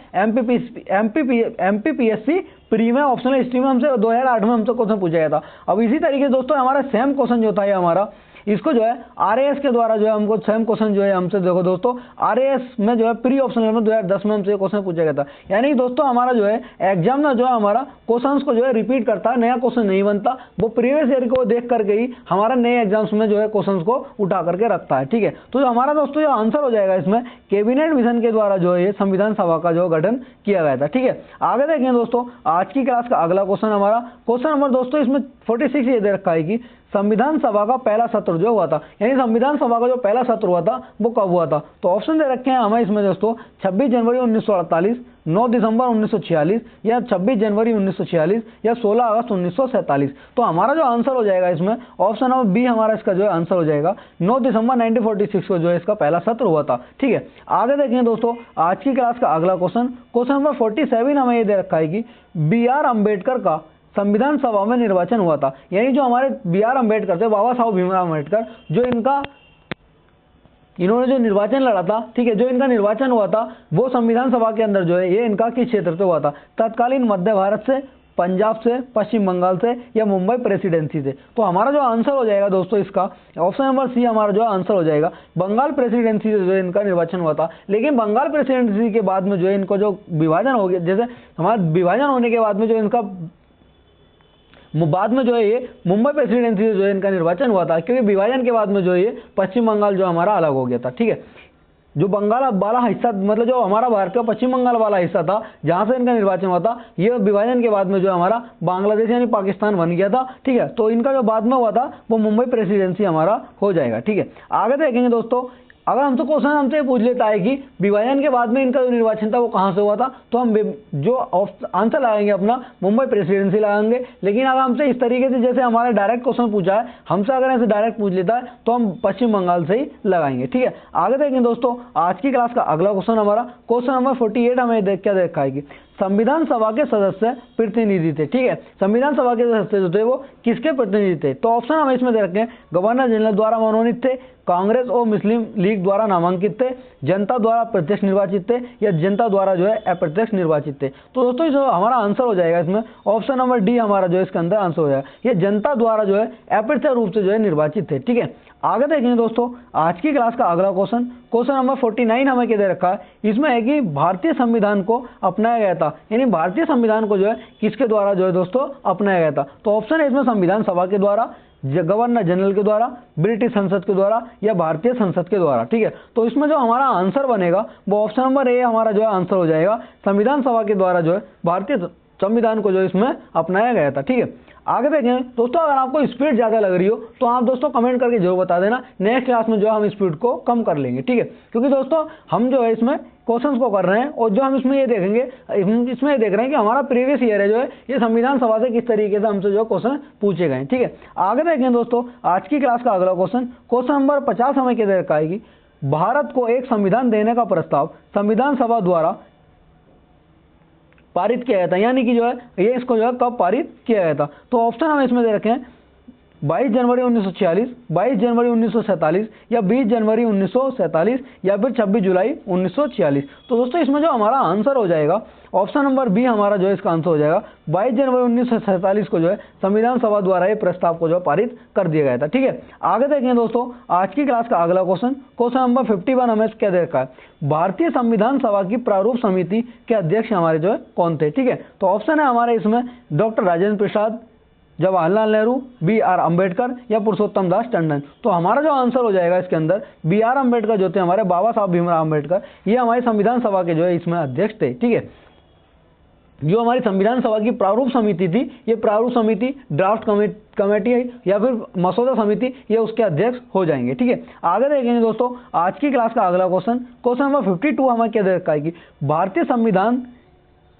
एमपीपीएससी प्री में ऑप्शनल हिस्ट्री में हमसे 2008 में हमसे क्वेश्चन पूछा गया था। अब इसी तरीके से दोस्तों हमारा सेम क्वेश्चन जो था ये हमारा, इसको जो है आरएएस के द्वारा जो है हमको सेम क्वेश्चन जो है हमसे देखो दोस्तों आरएएस में जो है प्री ऑप्शनल में 2010 में हमसे क्वेश्चन पूछा गया था। यानी दोस्तों हमारा जो है एग्जाम में जो है हमारा क्वेश्चंस को जो है रिपीट करता है, नया क्वेश्चन नहीं बनता, वो प्रीवियस ईयर को देख करके ही हमारा नए एग्जाम्स में जो है क्वेश्चंस को उठा करके रखता है, ठीक है। तो जो हमारा दोस्तों जो आंसर हो जाएगा इसमें कैबिनेट मिशन के द्वारा जो है ये संविधान सभा का जो गठन किया गया था, ठीक है। आगे देखें दोस्तों आज की क्लास का अगला क्वेश्चन हमारा क्वेश्चन नंबर दोस्तों इसमें 46 ये दे रखा है कि संविधान सभा का पहला सत्र जो हुआ था, यानी संविधान सभा का जो पहला सत्र हुआ था वो कब हुआ था। तो ऑप्शन दे रखे हैं हमें इसमें दोस्तों 26 जनवरी 1948, 9 दिसंबर 1946, या 26 जनवरी 1946, या 16 अगस्त 1947। तो हमारा जो आंसर हो जाएगा इसमें ऑप्शन नंबर बी हमारा इसका जो है आंसर हो जाएगा। 9 दिसंबर 1946 को जो है इसका पहला सत्र हुआ था, ठीक है। आगे देखें दोस्तों आज की क्लास का अगला क्वेश्चन नंबर 47 हमें ये दे रखा है कि BR अम्बेडकर का संविधान सभा में निर्वाचन हुआ था। यानी जो हमारे BR अम्बेडकर थे, बाबा साहब भीमराव अम्बेडकर, जो इन्होंने जो निर्वाचन लड़ा था, ठीक है, जो इनका निर्वाचन हुआ था वो संविधान सभा के अंदर जो है ये इनका किस क्षेत्र से हुआ था, तत्कालीन मध्य भारत से, पंजाब से, पश्चिम बंगाल से, या मुंबई प्रेसिडेंसी से। तो हमारा जो आंसर हो जाएगा दोस्तों इसका ऑप्शन नंबर सी हमारा जो आंसर हो जाएगा, बंगाल प्रेसिडेंसी से जो है इनका निर्वाचन हुआ था। लेकिन बंगाल प्रेसिडेंसी के बाद में जो है इनको जो विभाजन हो गया, जैसे हमारा विभाजन होने के बाद में जो इनका बाद में जो है ये मुंबई प्रेसिडेंसी से जो है इनका निर्वाचन हुआ था, क्योंकि विभाजन के बाद में जो है ये पश्चिम बंगाल जो हमारा अलग हो गया था, ठीक है। जो बंगाल वाला हिस्सा, मतलब जो हमारा भारत का पश्चिम बंगाल वाला हिस्सा था जहां से इनका निर्वाचन हुआ था, ये विभाजन के बाद में जो हमारा बांग्लादेश यानी पाकिस्तान बन गया था, ठीक है। तो इनका जो बाद में हुआ था वो मुंबई प्रेसिडेंसी हमारा हो जाएगा, ठीक है। आगे देखेंगे दोस्तों, अगर हमसे क्वेश्चन हमसे पूछ लेता है कि विभाजन के बाद में इनका जो निर्वाचन था वो कहां से हुआ था, तो हम जो आंसर लगाएंगे अपना मुंबई प्रेसिडेंसी लगाएंगे। लेकिन अगर हमसे इस तरीके से जैसे हमारा डायरेक्ट क्वेश्चन पूछा है, हमसे अगर ऐसे डायरेक्ट पूछ लेता है तो हम पश्चिम बंगाल से ही लगाएंगे, ठीक है। आगे देखेंगे दोस्तों आज की क्लास का अगला क्वेश्चन हमारा क्वेश्चन नंबर 48 हमें क्या देखा है कि संविधान सभा के सदस्य प्रतिनिधि थे, ठीक है। संविधान सभा के सदस्य जो थे वो किसके प्रतिनिधि थे। तो ऑप्शन हम इसमें दे रखे हैं, गवर्नर जनरल द्वारा मनोनीत थे, कांग्रेस और मुस्लिम लीग द्वारा नामांकित थे, जनता द्वारा प्रत्यक्ष निर्वाचित थे, या जनता द्वारा जो है अप्रत्यक्ष निर्वाचित थे। तो दोस्तों जो हमारा आंसर हो जाएगा इसमें ऑप्शन नंबर डी हमारा जो है इसके अंदर आंसर हो जाएगा, ये जनता द्वारा जो है अप्रत्यक्ष रूप से जो है निर्वाचित थे, ठीक है। आगे देखेंगे दोस्तों आज की क्लास का अगला क्वेश्चन नंबर 49 हमें क्या दे रखा है। इसमें है कि भारतीय संविधान को अपनाया गया था, यानी भारतीय संविधान को जो है किसके द्वारा जो है दोस्तों अपनाया गया था। तो ऑप्शन है इसमें संविधान सभा के द्वारा, गवर्नर जनरल के द्वारा, ब्रिटिश संसद के द्वारा, या भारतीय संसद के द्वारा, ठीक है। तो इसमें जो हमारा आंसर बनेगा वो ऑप्शन नंबर ए हमारा जो है आंसर हो जाएगा, संविधान सभा के द्वारा जो है भारतीय संविधान को जो इसमें अपनाया गया था, ठीक है। आगे देखें दोस्तों, अगर आपको स्पीड ज्यादा लग रही हो तो आप दोस्तों कमेंट करके जरूर बता देना, नेक्स्ट क्लास में जो हम स्पीड को कम कर लेंगे, ठीक है। क्योंकि दोस्तों हम जो है इसमें क्वेश्चंस को कर रहे हैं और जो हम इसमें ये देखेंगे, इसमें ये देख रहे हैं कि हमारा प्रीवियस ईयर है जो है ये संविधान सभा से किस तरीके से हमसे जो क्वेश्चन पूछे गए, ठीक है। आगे देखें दोस्तों आज की क्लास का अगला क्वेश्चन नंबर 50 हमें क्या दे रखा है कि भारत को एक संविधान देने का प्रस्ताव संविधान सभा द्वारा पारित किया गया था, यानी कि जो है ये इसको जो है कब पारित किया गया था। तो ऑप्शन हम इसमें दे रखे हैं 22 जनवरी 1946, 22 जनवरी 1947, या 20 जनवरी 1947, या फिर 26 जुलाई 1946। तो दोस्तों इसमें जो हमारा आंसर हो जाएगा ऑप्शन नंबर बी हमारा जो है इसका आंसर हो जाएगा, 22 जनवरी 1947 को जो है संविधान सभा द्वारा ये प्रस्ताव को जो पारित कर दिया गया था, ठीक है। आगे देखें दोस्तों आज की क्लास का अगला क्वेश्चन नंबर 51 हमें क्या दे रखा है, भारतीय संविधान सभा की प्रारूप समिति के अध्यक्ष हमारे जो है कौन थे, ठीक है। तो ऑप्शन है हमारे इसमें doctor Rajendra Prasad, Jawaharlal Nehru, B R Ambedkar या पुरुषोत्तम दास टंडन। तो हमारा जो आंसर हो जाएगा इसके अंदर बी आर अम्बेडकर जो थे हमारे बाबा साहब भीमराव अम्बेडकर, ये हमारी संविधान सभा के जो है इसमें अध्यक्ष थे। ठीक है, जो हमारी संविधान सभा की प्रारूप समिति थी, ये प्रारूप समिति, ड्राफ्ट कमेटी या फिर मसौदा समिति, ये उसके अध्यक्ष हो जाएंगे। ठीक है, आगे देखेंगे दोस्तों आज की क्लास का अगला क्वेश्चन नंबर 52 हमें क्या दे रखा है कि भारतीय संविधान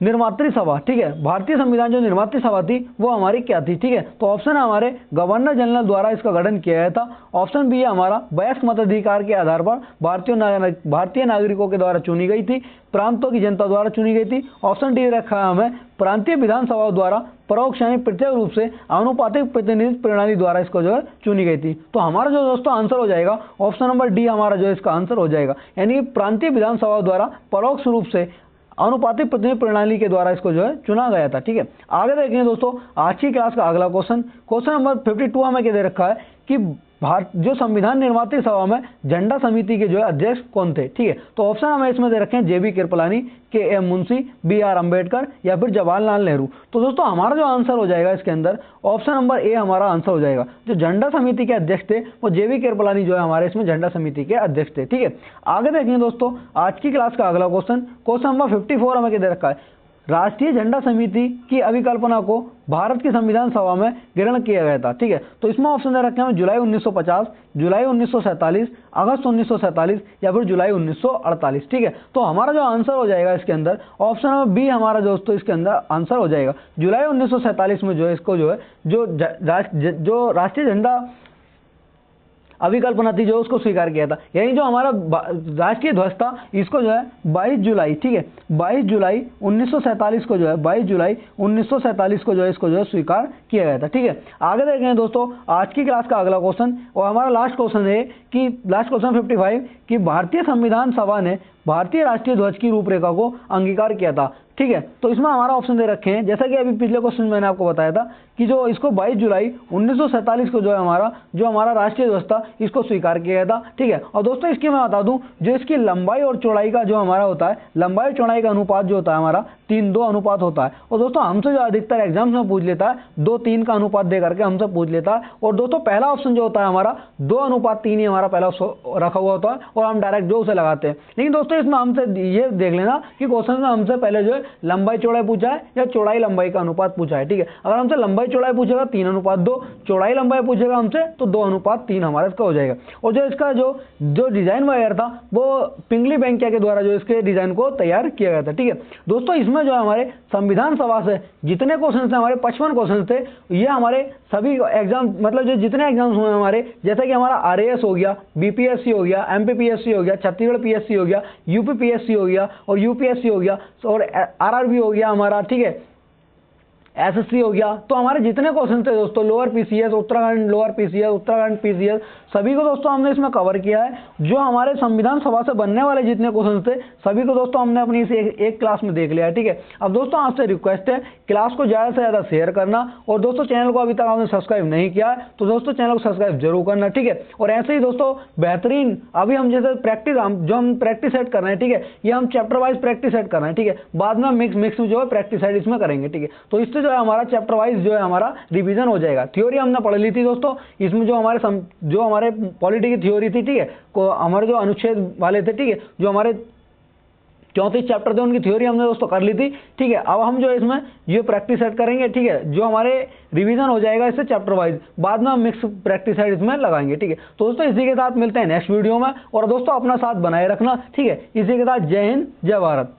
निर्मात्री सभा, ठीक है, भारतीय संविधान जो निर्मात्री सभा थी वो हमारी क्या थी। ठीक है, तो ऑप्शन है हमारे गवर्नर जनरल द्वारा इसका गठन किया गया था। ऑप्शन बी है हमारा वयस्क मताधिकार के आधार पर भारतीय नागरिकों के द्वारा चुनी गई थी, प्रांतों की जनता द्वारा चुनी गई थी। ऑप्शन डी रखा है हमें प्रांतीय विधानसभाओं द्वारा परोक्ष यानी प्रत्यक्ष रूप से आनुपातिक प्रतिनिधित्व प्रणाली द्वारा इसको जो है चुनी गई थी। तो हमारा जो दोस्तों आंसर हो जाएगा ऑप्शन नंबर डी हमारा जो इसका आंसर हो जाएगा, यानी प्रांतीय विधानसभाओं द्वारा परोक्ष रूप से अनुपातिक प्रतिनिधित्व प्रणाली के द्वारा इसको जो है चुना गया था। ठीक है, आगे देखेंगे दोस्तों आज की क्लास का अगला क्वेश्चन नंबर 52 हमें क्या दे रखा है कि भारत जो संविधान निर्मात्री सभा में झंडा समिति के जो है अध्यक्ष कौन थे। ठीक है, तो ऑप्शन हमें इसमें दे रखे हैं J B Kripalani, K M Munshi, B R Ambedkar या फिर जवाहरलाल नेहरू। तो दोस्तों हमारा जो आंसर हो जाएगा इसके अंदर ऑप्शन नंबर ए हमारा आंसर हो जाएगा। जो झंडा समिति के अध्यक्ष थे वो जेबी कृपलानी जो है हमारे इसमें झंडा समिति के अध्यक्ष थे। ठीक है, आगे देखेंगे दोस्तों आज की क्लास का अगला क्वेश्चन नंबर 54 हमें क्या दे रखा है, राष्ट्रीय झंडा समिति की अभिकल्पना को भारत की संविधान सभा में ग्रहण किया गया था। ठीक है, तो इसमें ऑप्शन दे रखे हैं जुलाई 1950, जुलाई 1947, अगस्त 1947 या फिर जुलाई 1948। ठीक है, तो हमारा जो आंसर हो जाएगा इसके अंदर ऑप्शन नंबर बी हमारा दोस्तों इसके अंदर आंसर हो जाएगा। जुलाई 1947 में जो है इसको जो है जो राष्ट्रीय झंडा अभिकल्पना थी जो उसको स्वीकार किया था, यानी जो हमारा राष्ट्रीय ध्वज था इसको जो है 22 जुलाई, ठीक है, 22 जुलाई 1947 को जो है 22 जुलाई 1947 को जो है इसको जो है स्वीकार किया गया था। ठीक है, आगे देखें दोस्तों आज की क्लास का अगला क्वेश्चन और हमारा लास्ट क्वेश्चन है कि लास्ट क्वेश्चन 55 कि भारतीय संविधान सभा ने भारतीय राष्ट्रीय ध्वज की रूपरेखा को अंगीकार किया था। ठीक है, तो इसमें हमारा ऑप्शन दे रखे हैं जैसा कि अभी पिछले क्वेश्चन में मैंने आपको बताया था कि जो इसको 22 जुलाई 1947 को जो है हमारा राष्ट्रीय ध्वज था इसको स्वीकार किया गया था। ठीक है, और दोस्तों इसकी मैं बता दूं जो इसकी लंबाई और चौड़ाई का जो हमारा होता है, लंबाई चौड़ाई का अनुपात जो होता है हमारा 3:2 अनुपात होता है। और दोस्तों हमसे जो अधिकतर एग्जाम्स में पूछ लेता है 2:3 का अनुपात दे करके हमसे पूछ लेता है। और दोस्तों पहला ऑप्शन जो होता है हमारा 2:3 ही हमारा पहला रखा हुआ होता है और हम डायरेक्ट जो उसे लगाते हैं। लेकिन दोस्तों इसमें हमसे ये देख लेना कि क्वेश्चन में हमसे पहले जो है लंबाई चौड़ाई पूछा है या चौड़ाई लंबाई का अनुपात पूछा है। ठीक है, अगर हमसे लंबाई चौड़ाई पूछेगा 3:2, चौड़ाई लंबाई पूछेगा हमसे तो 2:3 हमारा इसका हो जाएगा। और जो इसका जो डिजाइन वगैरह था वो पिंगली बैंकिया के द्वारा जो इसके डिजाइन को तैयार किया गया था। ठीक है दोस्तों, इसमें जो हमारे संविधान सभा से जितने क्वेश्चन थे हमारे 55 क्वेश्चन थे, ये हमारे सभी एग्जाम मतलब जो जितने एग्जाम्स हुए हमारे, जैसे कि हमारा आरएएस हो गया, बीपीएससी हो गया, एमपीपीएससी हो गया, छत्तीसगढ़ पीएससी हो गया, यूपीपीएससी हो गया और यूपीएससी हो गया और आरआरबी हो गया हमारा, ठीक है, एसएससी हो गया। तो हमारे जितने क्वेश्चन थे दोस्तों lower PCS, Uttarakhand lower PCS, Uttarakhand PCS, सभी को दोस्तों हमने इसमें कवर किया है। जो हमारे संविधान सभा से बनने वाले जितने क्वेश्चन थे सभी को दोस्तों हमने अपनी इस एक क्लास में देख लिया है। ठीक है, अब दोस्तों आपसे रिक्वेस्ट है क्लास को ज़्यादा से ज़्यादा शेयर करना और दोस्तों चैनल को अभी तक आपने सब्सक्राइब नहीं किया है तो दोस्तों चैनल को सब्सक्राइब जरूर करना। ठीक है, और ऐसे ही दोस्तों बेहतरीन अभी हम जैसे हम प्रैक्टिस सेट कर रहे हैं, ठीक है, ये हम चैप्टर वाइज प्रैक्टिस सेट कर रहे हैं। ठीक है, बाद में मिक्स जो है प्रैक्टिस सेट इसमें करेंगे। ठीक है, तो इससे जो है हमारा चैप्टर वाइज जो है हमारा रिवीजन हो जाएगा। थ्योरी हमने पढ़ ली थी दोस्तों, इसमें जो हमारे पॉलिटी की थ्योरी थी, ठीक है, हमारे जो अनुच्छेद वाले थे, ठीक है, जो हमारे 34 चैप्टर थे उनकी थ्योरी हमने दोस्तों कर ली थी। ठीक है, अब हम जो इसमें ये प्रैक्टिस सेट करेंगे। ठीक है, जो हमारे रिवीजन हो जाएगा इससे चैप्टर वाइज, बाद में हम मिक्स प्रैक्टिस सेट इसमें लगाएंगे। ठीक है, तो दोस्तों इसी के साथ मिलते हैं नेक्स्ट वीडियो में और दोस्तों अपना साथ बनाए रखना। ठीक है, इसी के साथ जय हिंद जय भारत।